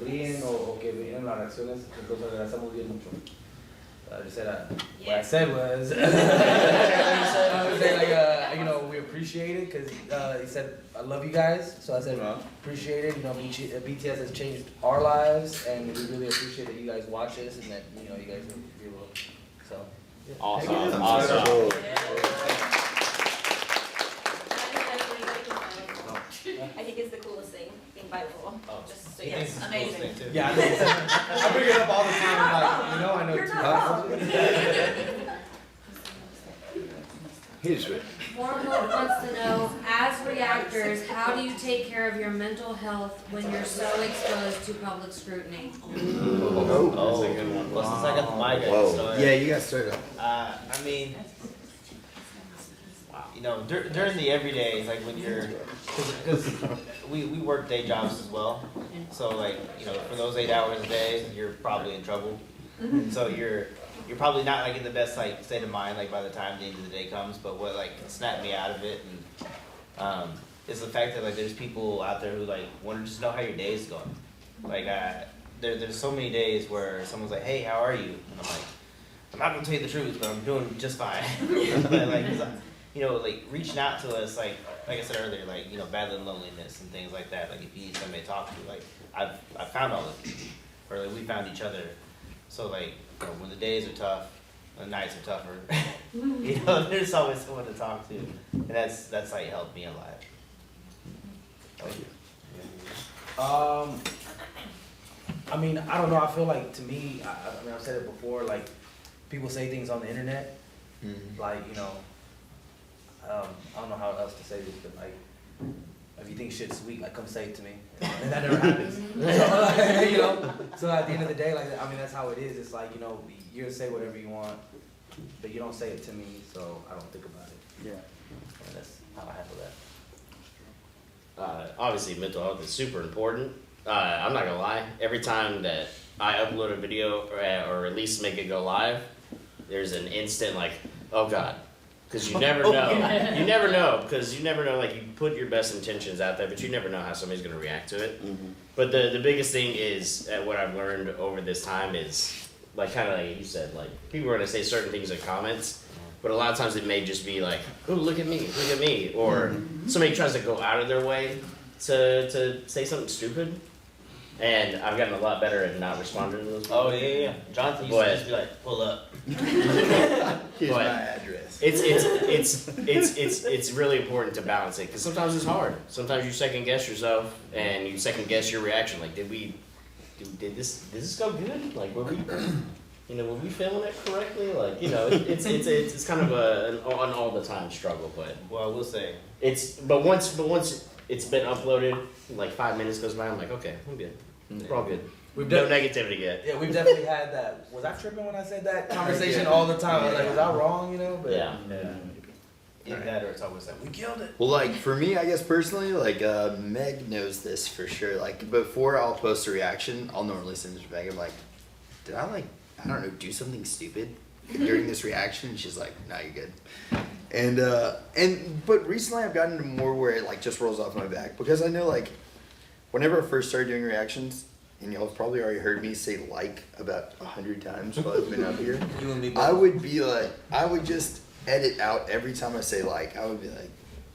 ríen o que miren las reacciones, los agradecemos bien mucho. What I said was, I was saying like, you know, we appreciate it because he said, I love you guys. So I said, appreciate it. You know, BTS has changed our lives, and we really appreciate that you guys watch us and that, you know, you guys are able. So, yeah. Awesome. Awesome. I think it's the coolest thing, being bilingual. Just so you know, It's amazing. Yeah, I bring it up all the time. I'm like, you know, I know You're it's not Here's it. Formwood wants to know, as reactors, how do you take care of your mental health when you're so exposed to public scrutiny? Oh, that's a good one. Well, since I got the mic, I can start. Yeah, you got started. I mean, you know, during the everyday, like when you're, because we work day jobs as well. So like, you know, for those 8 hours a day, you're probably in trouble. And so you're probably not like in the best like state of mind like by the time the end of the day comes. But what like snapped me out of it and is the fact that like there's people out there who like want to just know how your day is going. Like there's so many days where someone's like, hey, how are you? And I'm like, I'm not gonna tell you the truth, but I'm doing just fine. But like, you know, like reaching out to us, like I said earlier, like, you know, battling loneliness and things like that. Like if you need somebody to talk to, like I've found all of you, or like we found each other. So like, you know, when the days are tough, the nights are tougher, you know, there's always someone to talk to, and that's like helped me a lot. I mean, I don't know. I feel like to me, I mean, I've said it before. Like, people say things on the internet, like, you know, I don't know how else to say this, but like, if you think shit's sweet, like, come say it to me, and that never happens. You know. So at the end of the day, like, I mean, that's how it is. It's like, you know, you can say whatever you want, but you don't say it to me, so I don't think about it. Yeah. And that's how I handle that. Obviously, mental health is super important. I'm not gonna lie. Every time that I upload a video or at least make it go live, there's an instant like, oh God, because you never know. You never know because you never know. Like you put your best intentions out there, but you never know how somebody's gonna react to it. But the biggest thing is what I've learned over this time is like kind of like you said, like people are gonna say certain things in comments. But a lot of times it may just be like, oh, look at me, or somebody tries to go out of their way to say something stupid. And I've gotten a lot better at not responding to those people. Oh yeah. Jonathan used to just be like, pull up. Here's my address. It's really important to balance it because sometimes it's hard. Sometimes you second guess yourself and you second guess your reaction. Like, did this go good? Like, were we? You know, were we filming it correctly? Like, you know, it's kind of an all the time struggle. But well, I will say but once it's been uploaded, like 5 minutes goes by, I'm like, okay, I'm good. We're all good. We've no negativity yet. Yeah, we've definitely had that. Was I tripping when I said that conversation all the time? I was like, was I wrong? You know? But yeah. Either that or it's always like, we killed it. Well, like for me, I guess personally, like Meg knows this for sure. Like before I'll post a reaction, I'll normally send it to Meg. I'm like, did I like, I don't know, do something stupid during this reaction? And she's like, nah, you're good. But recently I've gotten to more where it like just rolls off my back because I know like whenever I first started doing reactions, and y'all have probably already heard me say like about 100 times while I've been up here. You and me both. I would be like, I would just edit out every time I say like, I would be like,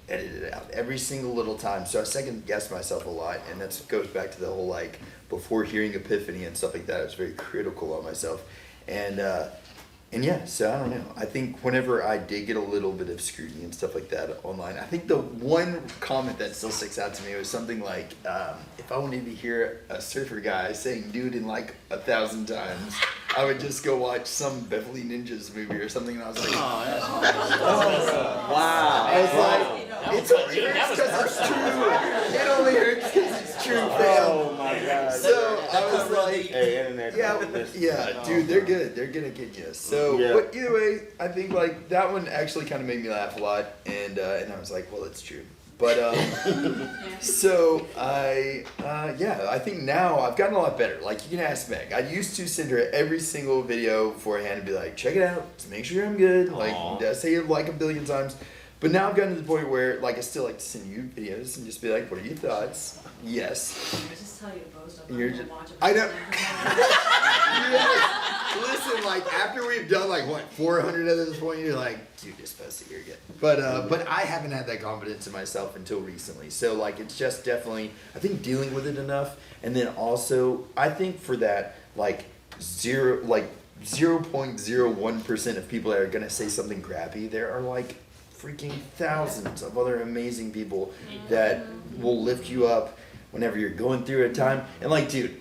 edit it out every single little time. So I second guess myself a lot, and that goes back to the whole like before hearing Epiphany and stuff like that. I was very critical of myself, and yeah, so I don't know. I think whenever I did get a little bit of scrutiny and stuff like that online, I think the one comment that still sticks out to me was something like, if I wanted to hear a surfer guy saying dude in like 1,000 times, I would just go watch some Beverly Ninjas movie or something, and I was like, wow. I was like, it only hurts because it's true. It only hurts because it's true, fam. Oh my God. So I was like, Hey, internet. yeah, dude, they're good. They're gonna get you. So, but either way, I think like that one actually kind of made me laugh a lot, and I was like, well, it's true. But so I think now I've gotten a lot better. Like you can ask Meg. I used to send her every single video beforehand and be like, check it out, just make sure I'm good. Like I say it like a billion times. But now I've gotten to the point where like I still like to send you videos and just be like, what are your thoughts? Yes. I just tell you to post up. You're just, I know. Yes. Listen, like after we've done like what 400 at this point, you're like, dude, just post it, you're good. But I haven't had that confidence in myself until recently. So like it's just definitely I think dealing with it enough, and then also I think for that like 0.01% of people that are gonna say something crappy, there are like freaking thousands of other amazing people that will lift you up whenever you're going through a time. And like, dude,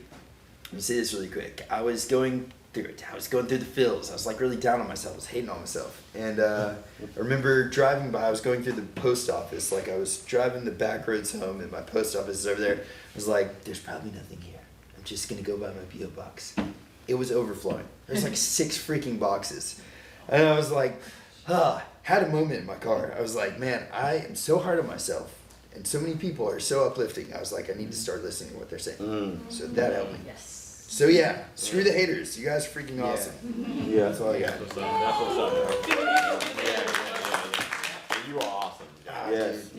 let me say this really quick. I was going through it. I was going through the feels. I was like really down on myself. I was hating on myself. And I remember driving by. I was going through the post office. Like I was driving the back roads home, and my post office is over there. I was like, there's probably nothing here. I'm just gonna go by my P.O. box. It was overflowing. There's like 6 freaking boxes. And I was like, had a moment in my car. I was like, man, I am so hard on myself. And so many people are so uplifting. I was like, I need to start listening to what they're saying. So that helped me. Yes. So yeah, screw the haters. You guys are freaking awesome. Yeah, that's all I got. That's what's up. You are awesome. Yes.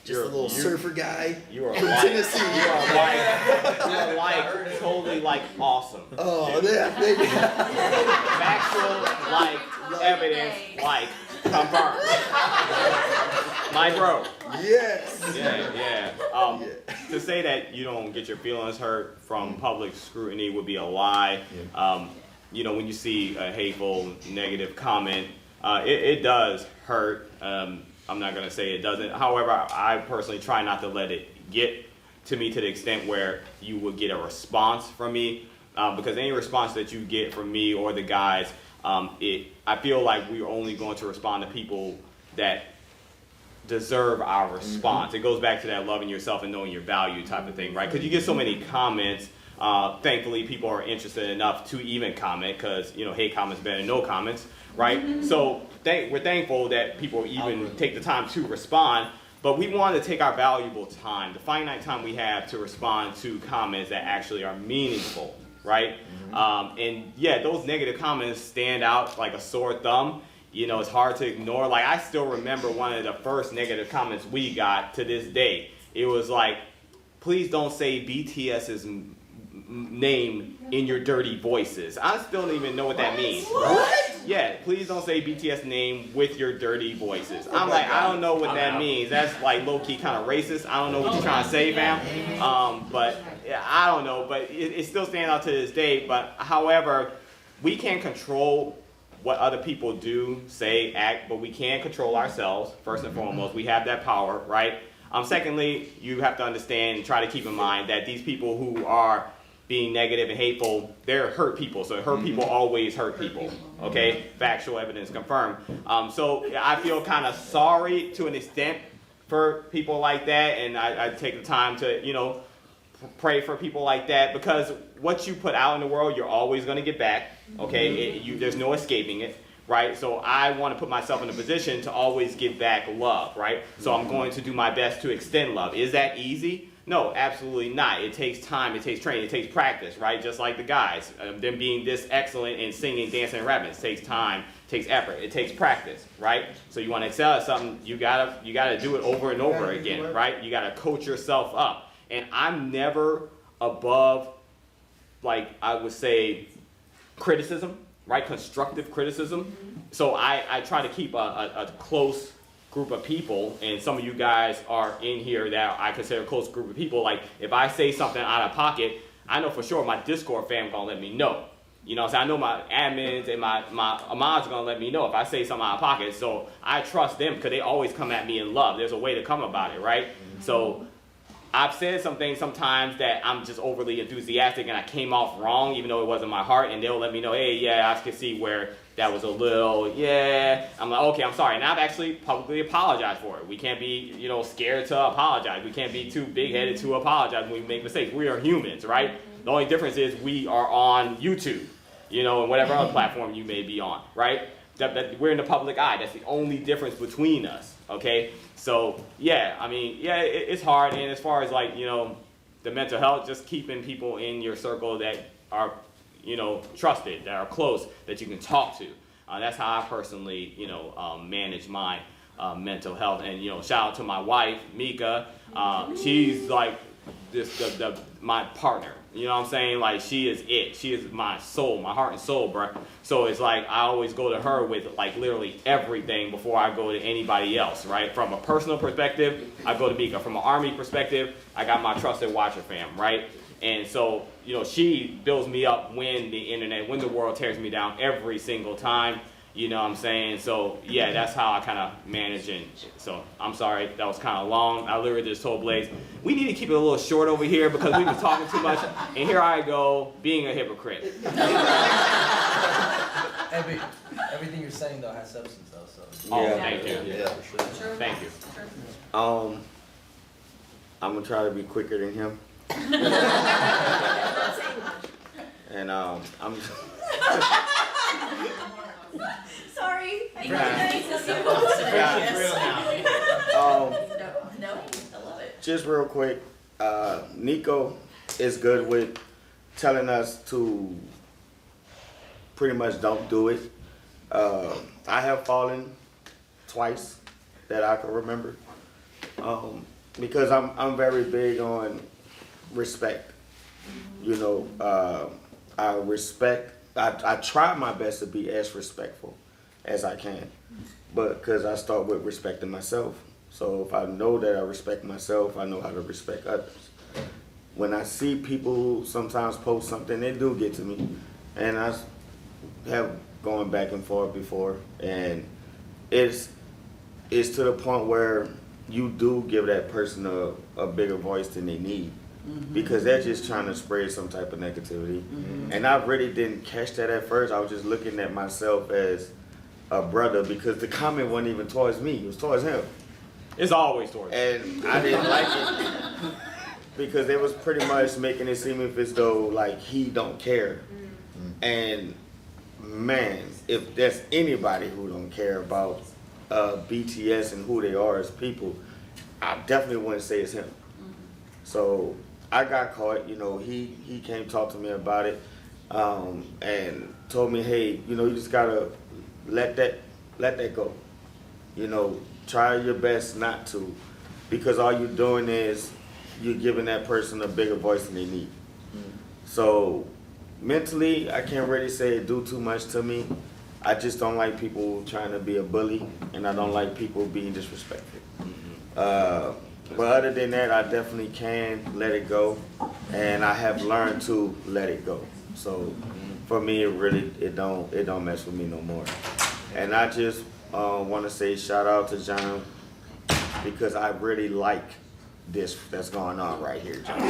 Just a little surfer guy. You are from like, Tennessee. you are like totally like awesome. Oh, baby. Factual, like evidence, like confirmed. My bro. Yes. Yeah. To say that you don't get your feelings hurt from public scrutiny would be a lie. You know, when you see a hateful, negative comment, it does hurt. I'm not gonna say it doesn't. However, I personally try not to let it get to me to the extent where you would get a response from me, because any response that you get from me or the guys, I feel like we're only going to respond to people that deserve our response. It goes back to that loving yourself and knowing your value type of thing, right? Because you get so many comments. Thankfully, people are interested enough to even comment, because you know, hate comments better than no comments, right? So we're thankful that people even take the time to respond. But we want to take our valuable time, the finite time we have, to respond to comments that actually are meaningful, right? And yeah, those negative comments stand out like a sore thumb. You know, it's hard to ignore. Like, I still remember one of the first negative comments we got to this day. It was like, please don't say BTS's name in your dirty voices. I still don't even know what that means. What? Yeah, please don't say BTS name with your dirty voices. I'm like, I don't know what that means. That's like low-key kind of racist. I don't know what you're trying to say, fam. But yeah, I don't know. But it still stands out to this day. But however, we can't control what other people do, say, act, but we can control ourselves, first and foremost. We have that power, right? Secondly, you have to understand and try to keep in mind that these people who are being negative and hateful, they're hurt people. So hurt people always hurt people, okay? Factual evidence confirmed. So I feel kind of sorry to an extent for people like that, and I take the time to, you know, pray for people like that, because what you put out in the world, you're always going to get back, okay? There's no escaping it, right? So I want to put myself in a position to always give back love, right? So I'm going to do my best to extend love. Is that easy? No, absolutely not. It takes time, it takes training, it takes practice, right? Just like the guys, them being this excellent in singing, dancing, and rapping. It takes time, it takes effort, it takes practice, right? So you want to excel at something, you gotta do it over and over again, right? You gotta coach yourself up. And I'm never above, like I would say, criticism, right? Constructive criticism. So I try to keep a close group of people, and some of you guys are in here that I consider a close group of people. Like, if I say something out of pocket, I know for sure my Discord fam gonna let me know. You know what I'm saying? I know my admins and my mods are gonna let me know if I say something out of pocket. So I trust them, because they always come at me in love. There's a way to come about it, right? So I've said some things sometimes that I'm just overly enthusiastic and I came off wrong, even though it wasn't my heart, and they'll let me know, hey, yeah, I can see where that was a little, yeah. I'm like, okay, I'm sorry. And I've actually publicly apologized for it. We can't be, you know, scared to apologize. We can't be too big-headed to apologize when we make mistakes. We are humans, right? The only difference is we are on YouTube, you know, and whatever other platform you may be on, right? That we're in the public eye. That's the only difference between us, okay? So, yeah, I mean, yeah, it's hard. And as far as, like, you know, the mental health, just keeping people in your circle that are, you know, trusted, that are close, that you can talk to. That's how I personally, you know, manage my mental health. And, you know, shout out to my wife, Mika. She's like my partner. You know what I'm saying? Like, she is it. She is my soul, my heart and soul, bro. So it's like I always go to her with like literally everything before I go to anybody else, right? From a personal perspective, I go to Mika. From an Army perspective, I got my trusted Watcher fam, right? And so, you know, she builds me up when the world tears me down every single time. You know what I'm saying? So, yeah, that's how I kind of manage it. So, I'm sorry, that was kind of long. I literally just told Blaze, we need to keep it a little short over here because we've been talking too much. And here I go, being a hypocrite. Everything you're saying, though, has substance, though, so. Oh, thank you. Yeah, for sure. Thank you. I'm gonna try to be quicker than him. And I'm Sorry. I No, I love it. just real quick, Nico is good with telling us to pretty much don't do it. I have fallen twice that I can remember, because I'm very big on respect. You know, I try my best to be as respectful as I can, but because I start with respecting myself. So if I know that I respect myself, I know how to respect others. When I see people sometimes post something, they do get to me, and I have gone back and forth before, and it's to the point where you do give that person a bigger voice than they need. Because they're just trying to spread some type of negativity. And I really didn't catch that at first. I was just looking at myself as a brother because the comment wasn't even towards me, it was towards him. It's always towards me. And I didn't like it because they was pretty much making it seem as though like he don't care. And man, if there's anybody who don't care about BTS and who they are as people, I definitely wouldn't say it's him. So I got caught, you know, he came talk to me about it, and told me, hey, you know, you just gotta let that go. You know, try your best not to, because all you're doing is you're giving that person a bigger voice than they need. So mentally, I can't really say it do too much to me. I just don't like people trying to be a bully, and I don't like people being disrespectful. But other than that, I definitely can let it go, and I have learned to let it go. So for me, it don't mess with me no more. And I just want to say shout out to John, because I really like this that's going on right here, John.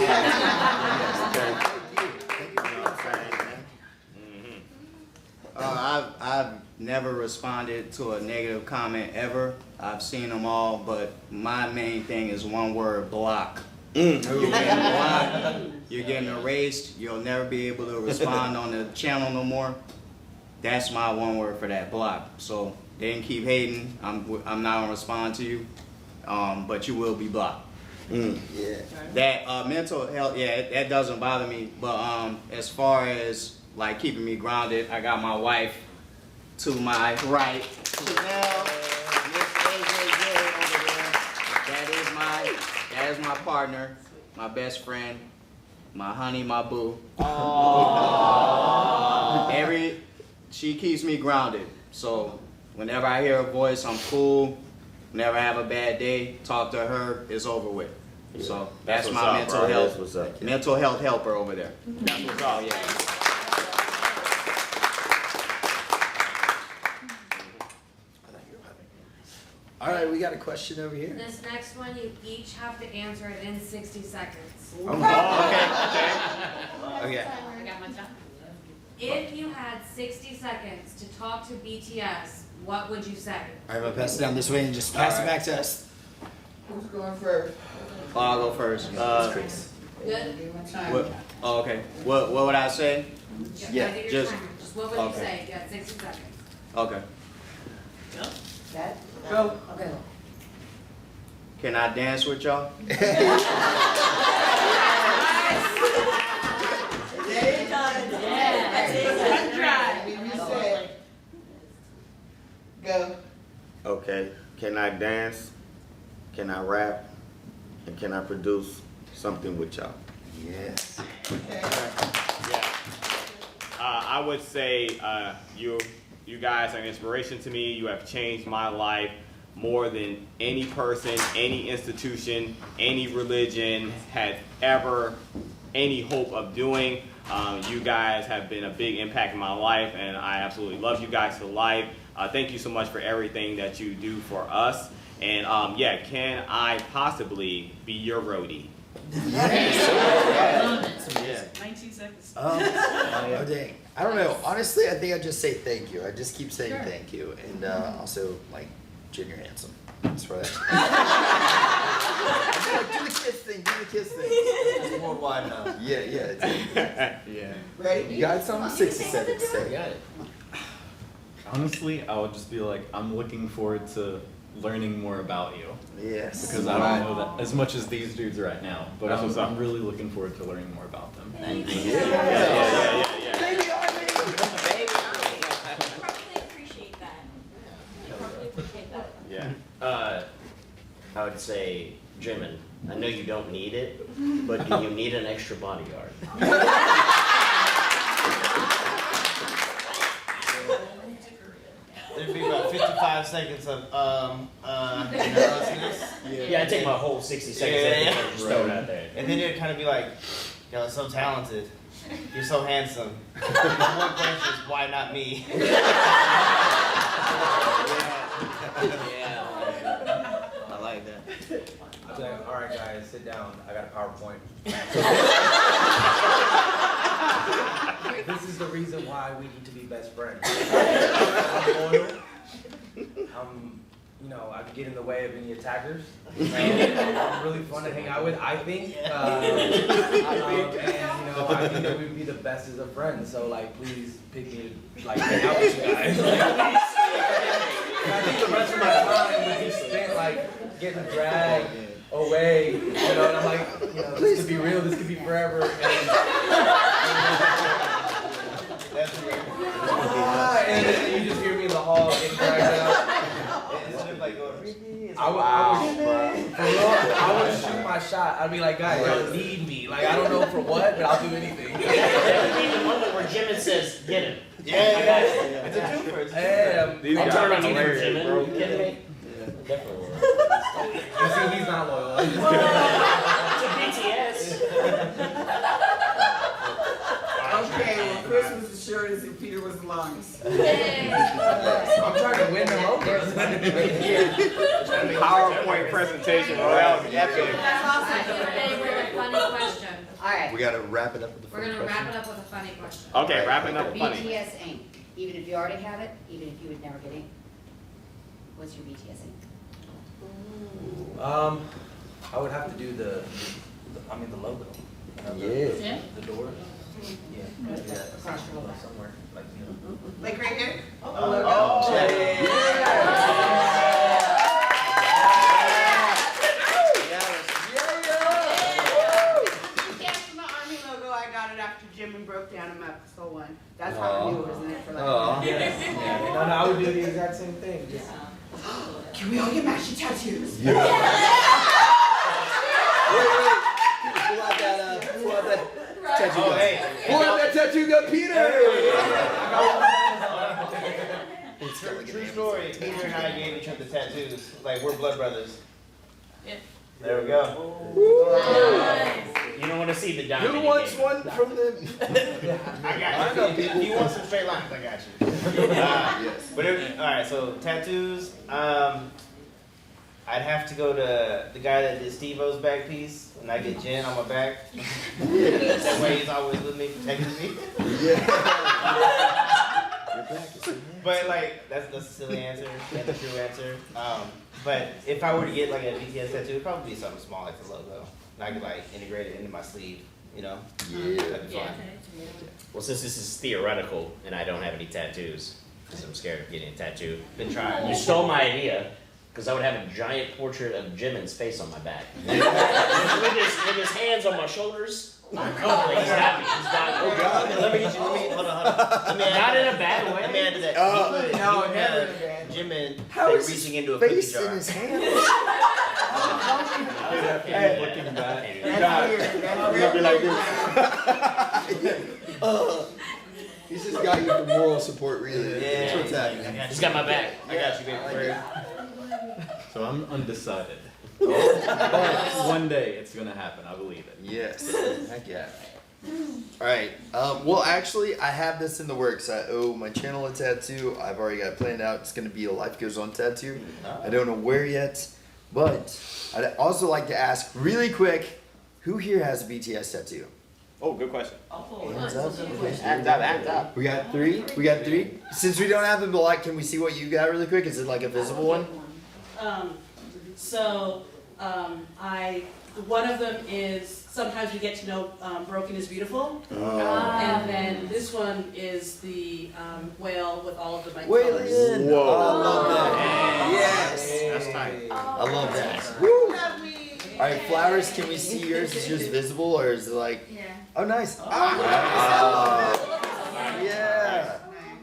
I've never responded to a negative comment ever. I've seen them all, but my main thing is one word: block. You're getting blocked, you're getting erased, you'll never be able to respond on the channel no more. That's my one word for that: block. So they can keep hating, I'm not gonna respond to you, but you will be blocked. Yeah. That mental health, yeah, that doesn't bother me, but as far as like keeping me grounded, I got my wife to my right, Chanel, Miss AJJ over there. That is my partner, my best friend, my honey, my boo. She keeps me grounded. So whenever I hear her voice, I'm cool. Whenever I have a bad day, talk to her, it's over with. Yeah. So that's What's my up, mental bro. health. That's what's up. Mental health helper over there. That's what's up, yeah. All right, we got a question over here. This next one, you each have to answer it in 60 seconds. Okay. I got my time. If you had 60 seconds to talk to BTS, what would you say? All right, I'm gonna pass it down this way and just pass it back to us. Who's going first? I'll go first. Good? What, oh, okay. What would I say? Yeah, do your just timer. Just what would you okay. say? You got 60 seconds. Okay. That? Go. Okay. Can I dance with y'all? Go. Okay. Can I dance? Can I rap? And can I produce something with y'all? Yes. Yeah. I would say you guys are an inspiration to me. You have changed my life more than any person, any institution, any religion had ever any hope of doing. You guys have been a big impact in my life, and I absolutely love you guys to life. Thank you so much for everything that you do for us. And yeah, can I possibly be your roadie? Yeah. 19 seconds. Oh dang. I don't know. Honestly, I think I just say thank you. I just keep saying thank you, and also like, Jen, you're handsome. That's for that. Do the kiss thing. Do the kiss thing. It's worldwide now. Yeah. Yeah. Ready? You got some 67 to say. Got it. Honestly, I would just be like, I'm looking forward to learning more about you. Yes. Because I don't know that as much as these dudes right now, but That's what's up. I'm really looking forward to learning more about them. Yeah. Baby, probably appreciate that. You probably appreciate that. Yeah. I would say, Jimin, I know you don't need it, but do you need an extra bodyguard? There'd be about 55 seconds of nervousness. Yeah, I take my whole 60 seconds and just throw it out there. And then it'd kind of be like, yo, so talented. You're so handsome. My one question is, why not me? Yeah. I like that. I'd be like, all right, guys, sit down. I got a PowerPoint. This is the reason why we need to be best friends. I'm loyal. I can get in the way of any attackers. I'm really fun to hang out with, I think. And, I think that we'd be the best as a friend. So, like, please pick me to, like, hang out with you guys. I think the rest of my time would be spent, like, getting dragged away, and I'm like, this could be real, this could be forever, and then you just hear me in the hall getting dragged out. I would shoot my shot. I'd be like, guys, y'all need me. Like, I don't know for what, but I'll do anything. There would be the moment where Jimin says, get him. I got it. It's a twofer. I'll turn on you for Jimin. Are you kidding me? Definitely. You see, he's not loyal. To BTS. Okay, well, Chris was the shortest and Peter was the longest. I'm trying to win them over. PowerPoint presentation, bro. That was epic. That's awesome. Okay, with a funny question. All right. We gotta wrap it up with the We're first gonna question. wrap it up with a funny question. Okay, wrapping up funny. BTS Inc. Even if you already have it, even if you would never get in. What's your BTS Inc.? I would have to do the logo. Yeah. The door. Yeah. Across your logo. Somewhere, like, Like right here? From the Army logo, I got it after Jimin broke down a map so one. That's how I knew it was in it for like. No, I would do the exact same thing. Just, Can we all get matching tattoos? Wait. Pull out that tattoo gun. Pull out that tattoo gun, Peter! True story. Peter and I gave each other tattoos. Like, we're blood brothers. Yeah. There we go. You don't want to see the diamond. Who wants one from them? I got you. If you want some straight lines, I got you. But alright, so tattoos. I'd have to go to the guy that did Steve-O's back piece, and I get Jen on my back. That way he's always with me, protecting me. But like, that's a silly answer. That's a true answer. But if I were to get like a BTS tattoo, it'd probably be something small like the logo. And I could like integrate it into my sleeve, you know? Yeah. That'd be fun. Well, since this is theoretical and I don't have any tattoos, because I'm scared of getting a tattoo, Been trying. you stole my idea. Because I would have a giant portrait of Jimin's face on my back. with his hands on my shoulders. He's got me. He's got me. Oh God. Let me get you. Hold on. Let me Not in a bad way. Let me add to that. No, never. Jimin How is reaching his into a cookie face jar. in his hand? Hey, looking back. I'm gonna be like this. He's just got you for moral support, really. Yeah. That's what's happening. He's got my back. I got you, baby. So I'm undecided. But one day it's gonna happen. I believe it. Yes. Heck yeah. Alright. Well, actually, I have this in the works. I owe my channel a tattoo. I've already got it planned out. It's going to be a Life Goes On tattoo. I don't know where yet. But I'd also like to ask really quick, who here has a BTS tattoo? Oh, good question. Hands up. Act up. We got three? We got three? Since we don't have them, like, can we see what you got really quick? Is it like a visible one? One of them is sometimes we get to know Broken is Beautiful. And then this one is the whale with all of the bright colors. Whoa. Oh, I love that. Yes. That's tight. I love that. Woo. Alright, Flowers, can we see yours? Is yours visible or is it like? Yeah. Oh, nice. Yeah.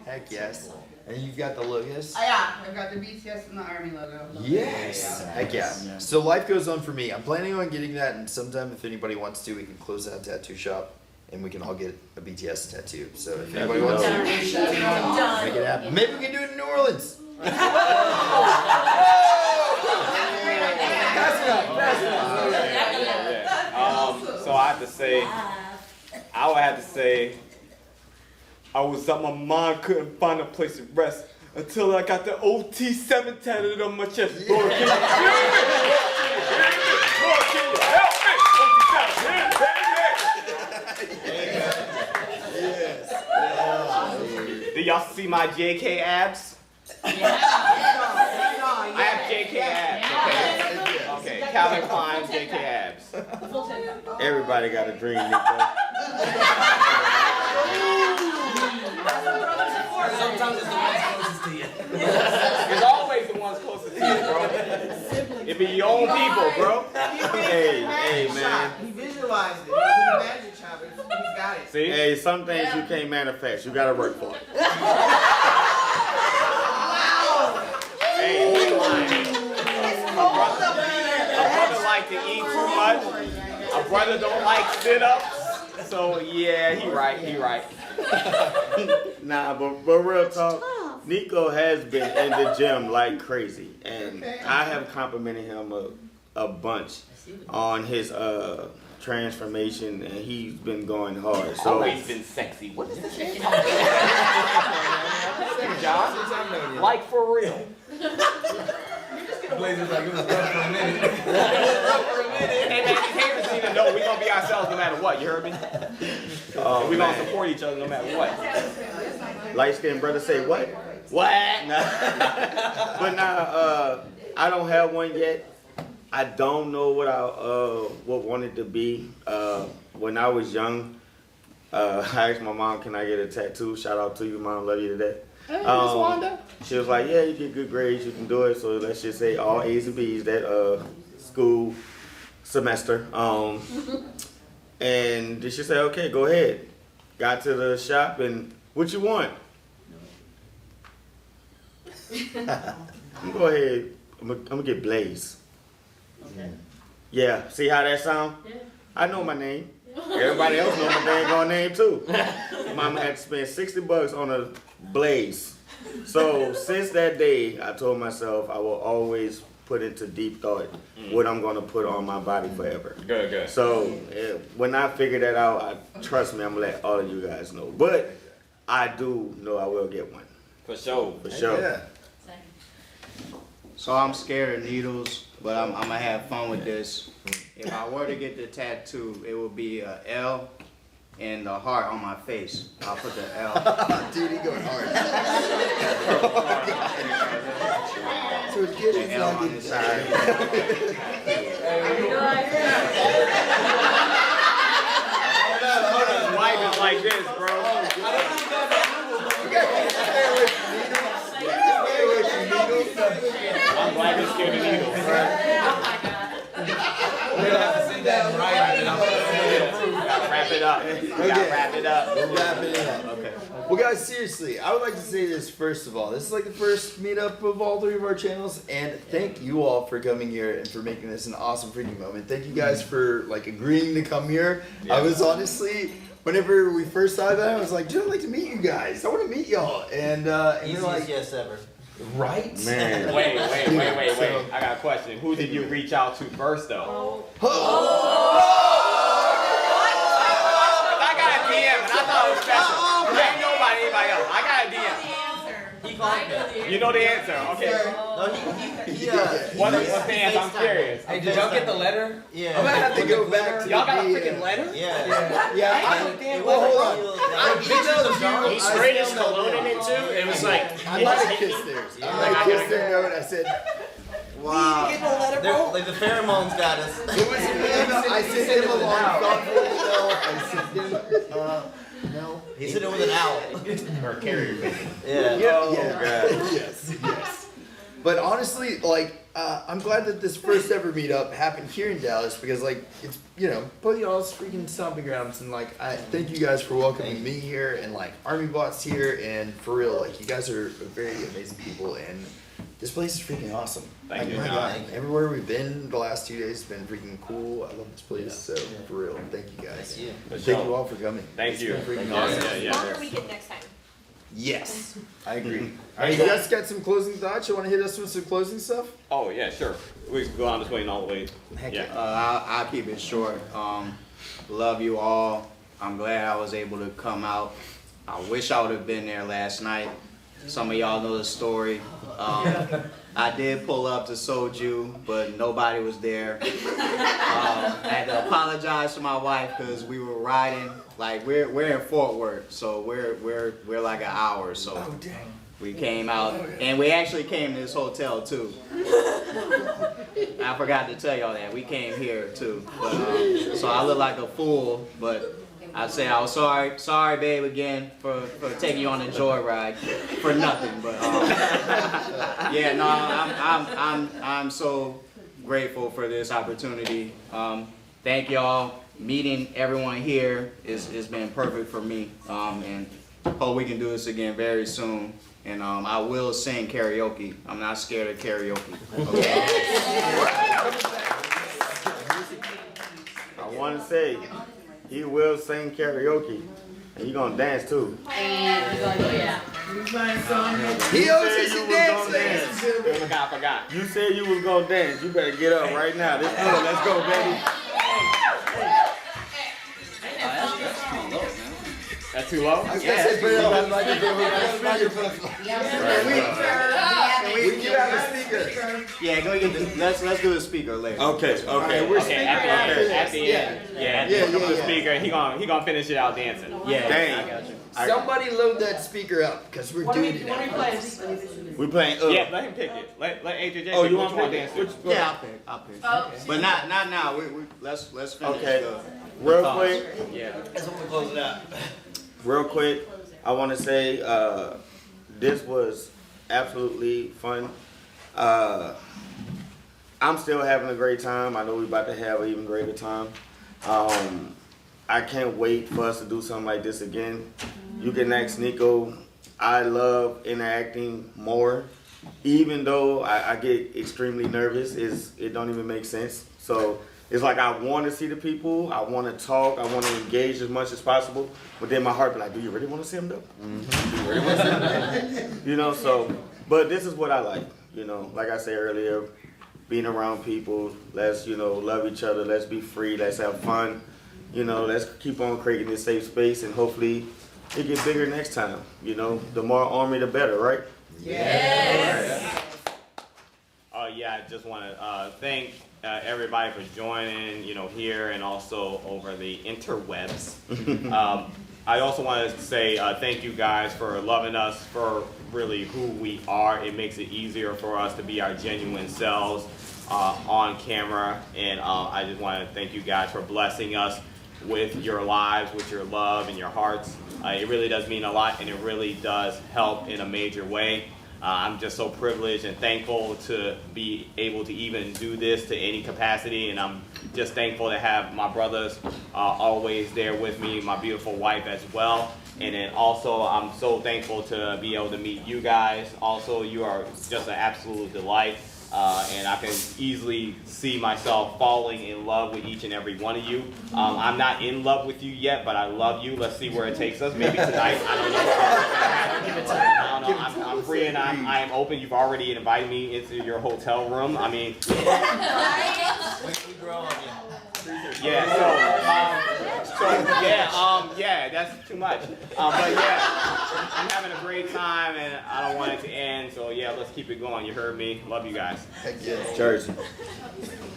Heck yes. And you've got the logos? Yeah, I've got the BTS and the Army logo. Yes. Heck yeah. So Life Goes On for me. I'm planning on getting that, and sometime if anybody wants to, we can close that tattoo shop and we can all get a BTS tattoo. So if anybody wants to, make it happen. Maybe we can do it in New Orleans. So I have to say, I would have to say, I was out my mind, couldn't find a place to rest until I got the OT7 tatted on my chest. Lord, can you Lord, can you help me? Do y'all see my JK abs? I have JK abs. Okay, Calvin Klein JK abs. Everybody got a dream, Nico. Sometimes it's the ones closest to you. It's always the ones closest to you, bro. It be your own people, bro. Hey, man. He visualized it. He was in the magic shop. He's got it. See? Hey, some things you can't manifest. You gotta work for it. Hey, he ain't lying. A brother like to eat too much. A brother don't like sit-ups. So yeah, he right. Nah, but real talk, Nico has been in the gym like crazy, and I have complimented him a bunch on his transformation, and he's been going hard. So Always been sexy. What is this? John? Like for real. Blazers like it was rough for a minute. Hey man, these haters need to know we gonna be ourselves no matter what. You heard me? We gonna support each other no matter what. light skinned brother say what? What? But nah, I don't have one yet. I don't know what I want it to be. When I was young, I asked my mom, "Can I get a tattoo?" Shout out to you, mom. Love you to death. Hey, Miss Wanda. She was like, "Yeah, you get good grades, you can do it." So let's just say all A's and B's that school semester. And she said, "Okay, go ahead." Got to the shop and what you want? Go ahead. I'm gonna get Blaze. Okay. Yeah. See how that sound? Yeah. I know my name. Everybody else knows my dang name too. Mama had to spend $60 on a Blaze. So since that day, I told myself I will always put into deep thought what I'm gonna put on my body forever. Good. So when I figure that out, trust me, I'm gonna let all of you guys know. But I do know I will get one. For sure. For sure. Yeah. So I'm scared of needles, but I'm gonna have fun with this. If I were to get the tattoo, it would be a L and the heart on my face. I'll put the L. Dude, he going hard. So it's good. The L on this side. Wife is like this, bro. I'm glad you're scared of needles. Wrap it up. We gotta wrap it up. We're wrapping it up. Okay. Well, guys, seriously, I would like to say this first of all. This is like the first meetup of all 3 of our channels, and thank you all for coming here and for making this an awesome freaking moment. Thank you guys for like agreeing to come here. Yeah. I was honestly, whenever we first thought about it, I was like, dude, I'd like to meet you guys. I want to meet y'all. And you're Easiest like, yes ever. right? Man. Wait. I got a question. Who did you reach out to first, though? Oh. I got a DM, and I thought it was special. There ain't anybody else. I got a DM. You know the answer. Okay. What's the answer? I'm curious. Hey, did y'all get the letter? Yeah. I'm gonna have to go back to Y'all got a the freaking letter? Yeah. Well, hold on. He sprayed his cologne in it too. It was like, I might have kissed theirs. I might have kissed their note. I said, wow. Like the pheromones got us. It was him. I sent him along thoughtfully. I sent him, no. He's sitting with an owl. or carrier pigeon. Yes. But honestly, like, I'm glad that this first ever meetup happened here in Dallas because, like, it's, you know, both y'all's freaking stomping grounds, and like, I thank you guys for welcoming me here, and like, ArmyBot's here, and for real, like, you guys are very amazing people, and this place is freaking awesome. Thank you. My God, everywhere we've been the last 2 days has been freaking cool. I love this place, so for real, thank you guys. Thank you all for coming. Thank you. It's been freaking awesome. Longer weekend next time. Yes, I agree. All right, you guys got some closing thoughts? You want to hit us with some closing stuff? Oh yeah, sure. We can go on this way and all the way. Yeah. I'll keep it short. Love you all. I'm glad I was able to come out. I wish I would have been there last night. Some of y'all know the story. I did pull up to Soju, but nobody was there. I had to apologize to my wife because we were riding. Like we're in Fort Worth, so we're like an hour. So we came out, and we actually came to this hotel too. I forgot to tell y'all that we came here too. But, so I look like a fool, but I'd say I was sorry, babe, again for taking you on a joyride for nothing. But yeah, no, I'm so grateful for this opportunity. Thank y'all. Meeting everyone here has been perfect for me, and hope we can do this again very soon. And I will sing karaoke. I'm not scared of karaoke. Okay? I want to say, he will sing karaoke, and he gonna dance too. He owes us a dance. I forgot. You said you was gonna dance. You better get up right now. Let's go, baby. That's too low? I was gonna say, put it on the microphone. We do have a speaker. Yeah, go get the, let's do the speaker later. Okay. We're Okay, at the end. Yeah, the speaker. He gonna finish it out dancing. Yeah. Dang. Somebody load that speaker up because we're doing it. We playing. Yeah, let him pick it. Let AJJ. Oh, pick you which want one to dance pick? to. Yeah, I'll pick. But not now. Let's finish. Okay. Real quick. Yeah. That's when we close it out. Real quick, I want to say this was absolutely fun. I'm still having a great time. I know we're about to have an even greater time. I can't wait for us to do something like this again. You can ask Nico. I love interacting more, even though I get extremely nervous. It don't even make sense. So it's like I want to see the people. I want to talk. I want to engage as much as possible. But then my heart be like, do you really want to see them though? Mm-hmm. Do you really want to see them? You know, so, but this is what I like. You know, like I said earlier, being around people. Let's, love each other. Let's be free. Let's have fun. Let's keep on creating this safe space, and hopefully it gets bigger next time. The more Army, the better, right? Yes. Oh yeah, I just want to thank everybody for joining, here and also over the interwebs. I also wanted to say thank you guys for loving us for really who we are. It makes it easier for us to be our genuine selves on camera. And I just want to thank you guys for blessing us with your lives, with your love and your hearts. It really does mean a lot, and it really does help in a major way. I'm just so privileged and thankful to be able to even do this to any capacity, and I'm just thankful to have my brothers always there with me, my beautiful wife as well. And then also I'm so thankful to be able to meet you guys. Also, you are just an absolute delight. And I can easily see myself falling in love with each and every one of you. I'm not in love with you yet, but I love you. Let's see where it takes us. Maybe tonight. I don't know. I don't know. I'm free and I am open. You've already invited me into your hotel room. I mean, yeah, that's too much. But yeah, I'm having a great time and I don't want it to end. So yeah, let's keep it going. You heard me. Love you guys. Heck yeah. Jersey.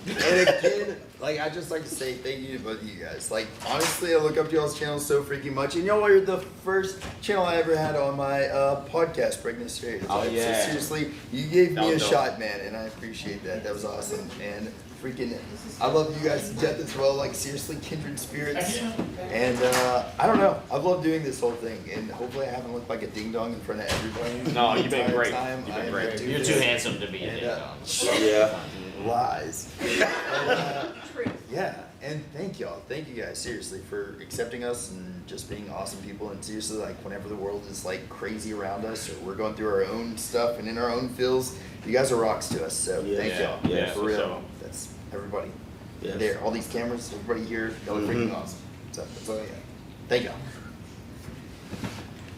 And again, I just like to say thank you to both of you guys. Honestly, I look up to y'all's channel so freaking much. And y'all are the first channel I ever had on my podcast, Breaking the Stereotypes. Oh, yeah. So seriously, you gave me a dope. shot, man, and I appreciate that. That was awesome. And freaking, I love you guys to death as well. Seriously, kindred spirits. And I don't know. I've loved doing this whole thing, and hopefully I haven't looked like a ding dong in front of everybody. No, you've been great. Time. You've been great. You're too handsome to be a ding dong. Yeah. Lies. Yeah, and thank y'all. Thank you guys, seriously, for accepting us and just being awesome people. And seriously, whenever the world is crazy around us or we're going through our own stuff and in our own feels, you guys are rocks to us. So thank y'all. Yeah, for real. sure. That's everybody. Yes. There, all these cameras, everybody here, y'all are freaking awesome. So that's all I got. Thank y'all.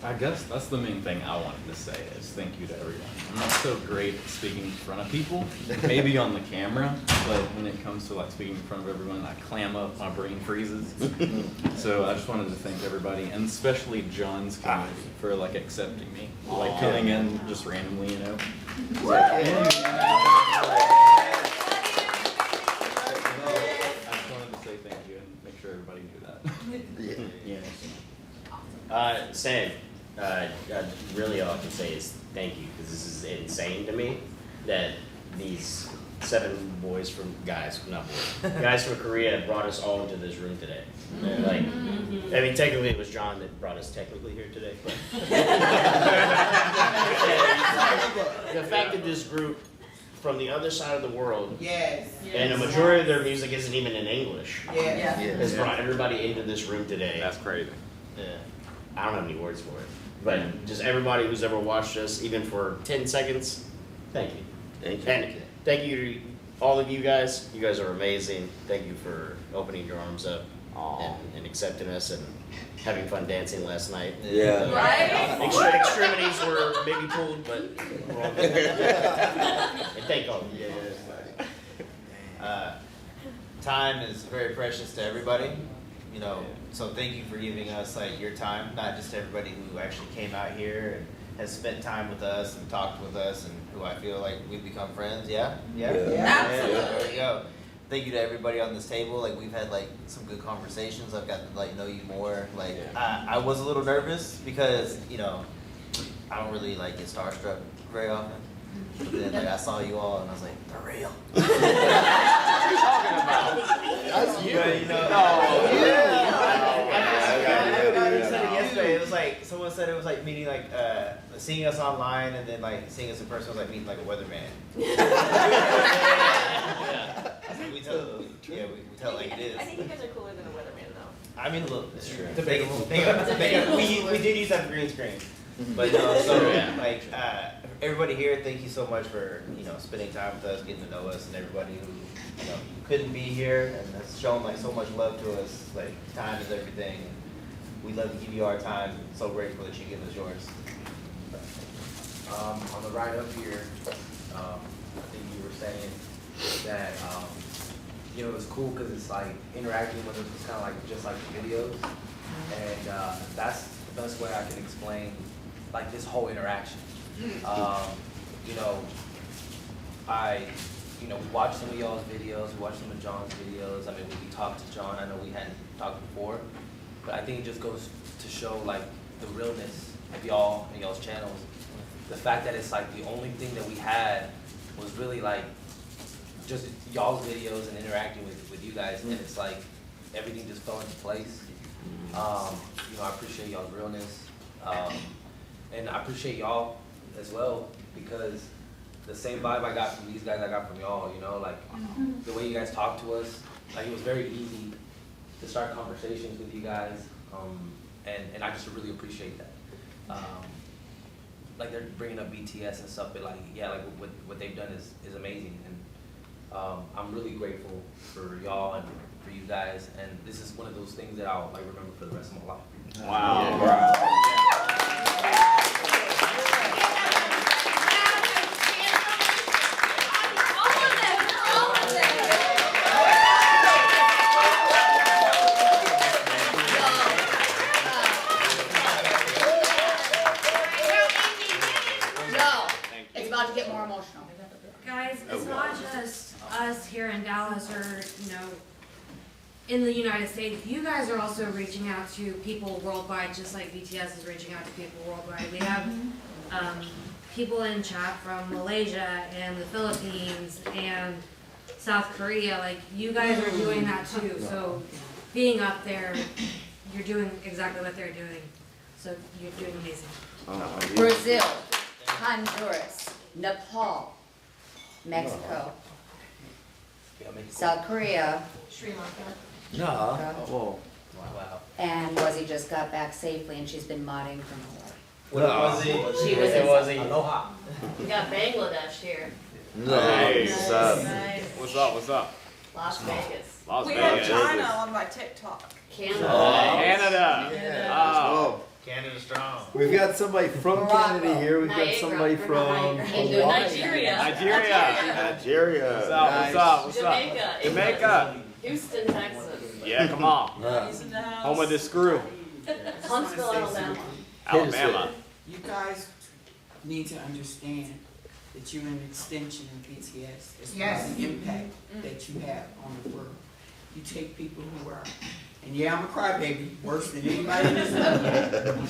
I guess that's the main thing I wanted to say is thank you to everyone. I'm not so great at speaking in front of people, maybe on the camera, but when it comes to speaking in front of everyone, I clam up, my brain freezes. So I just wanted to thank everybody, and especially John's community for accepting me, coming in just randomly, I just wanted to say thank you and make sure everybody knew that. Sam, really all I can say is thank you, because this is insane to me that these 7 boys from, guys from Korea brought us all into this room today. Technically it was John that brought us technically here today, but the fact that this group from the other side of the world, and the majority of their music isn't even in English, has brought everybody into this room today. That's crazy. Yeah. I don't have any words for it, but just everybody who's ever watched us, even for 10 seconds, thank you. Thank you. And thank you to all of you guys. You guys are amazing. Thank you for opening your arms up and accepting us and having fun dancing last night. Yeah. Extremities were maybe pulled, but we're all good. And thank all of you. Time is very precious to everybody, so thank you for giving us your time, not just everybody who actually came out here and has spent time with us and talked with us and who I feel like we've become friends. Yeah. Absolutely. There we go. Thank you to everybody on this table. We've had some good conversations. I've gotten to know you more. I was a little nervous because I don't really get starstruck very often. But then I saw you all and I was like, they're real. What are you talking about? That's you. I said it yesterday. It was someone said it was meeting seeing us online and then seeing us in person was like meeting a weatherman. We tell it like it is. I think you guys are cooler than a weatherman, though. I mean, a little. It's true. Debatable. We did use that green screen. But no, so everybody here, thank you so much for spending time with us, getting to know us, and everybody who couldn't be here and has shown so much love to us. Time is everything. We love to give you our time. So grateful that you give us yours. On the ride up here, I think you were saying that it was cool because it's interacting with us. It's kind of just like videos, and that's the best way I can explain this whole interaction. I you know, we watched some of y'all's videos, we watched some of John's videos. I mean, we talked to John. I know we hadn't talked before, but I think it just goes to show like the realness of y'all and y'all's channels. The fact that it's like the only thing that we had was really like just y'all's videos and interacting with you guys, and it's like everything just fell into place. You know, I appreciate y'all's realness, and I appreciate y'all as well, because the same vibe I got from these guys I got from y'all, you know, like the way you guys talk to us, like it was very easy to start conversations with you guys, and I just really appreciate that. Like they're bringing up BTS and stuff, but like, yeah, like what they've done is amazing, and I'm really grateful for y'all and for you guys, and this is one of those things that I'll like remember for the rest of my life. Wow. It's about to get more emotional. Guys, it's not just us here in Dallas or, you know, in the United States. You guys are also reaching out to people worldwide, just like BTS is reaching out to people worldwide. We have people in chat from Malaysia and the Philippines and South Korea. Like, you guys are doing that too. So being up there, you're doing exactly what they're doing. So you're doing amazing. Brazil, Honduras, Nepal, Mexico, South Korea, Sri Lanka. No. Whoa. Wow. and Wuzzy just got back safely and she's been modding from Hawaii. What was it? She was It in was Aloha. We got Bangladesh here. Nice. Nice. What's up? What's up? Las Vegas. Las We have Vegas. China on my TikTok. Canada. Canada. Oh. Canada strong. We've got somebody from Canada here. We've got Niagara. somebody from Hawaii. Nigeria. Nigeria. What's up? What's up? What's up? Jamaica. Jamaica. Houston, Texas. Yeah, come on. Home of the screw. Huntsville, Alabama. Alabama. You guys need to understand that you're an extension of BTS as far as the impact that you have on the world. You take people who are, and yeah, I'm a crybaby, worse than anybody in this room.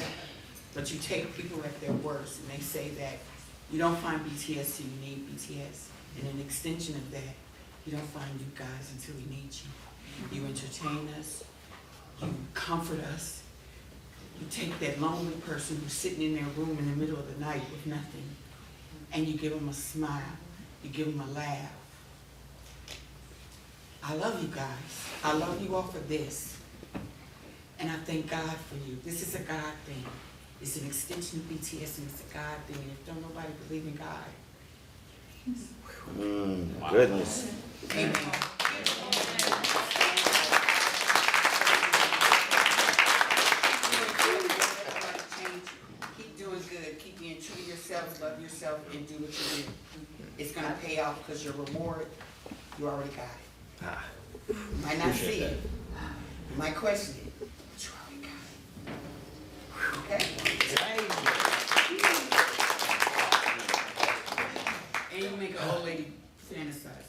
But you take people at their worst and they say that you don't find BTS till you need BTS. And an extension of that, you don't find you guys until we need you. You entertain us, you comfort us. You take that lonely person who's sitting in their room in the middle of the night with nothing, and you give them a smile, you give them a laugh. I love you guys. I love you all for this. And I thank God for you. This is a God thing. It's an extension of BTS and it's a God thing. And if don't nobody believe in God. Goodness. Amen. Keep doing good. Keep being true to yourself, love yourself, and do what you do. It's going to pay off because your reward, you already got it. You might not see it. You might question it. But you already got it. Okay? And you make an old lady fantasize.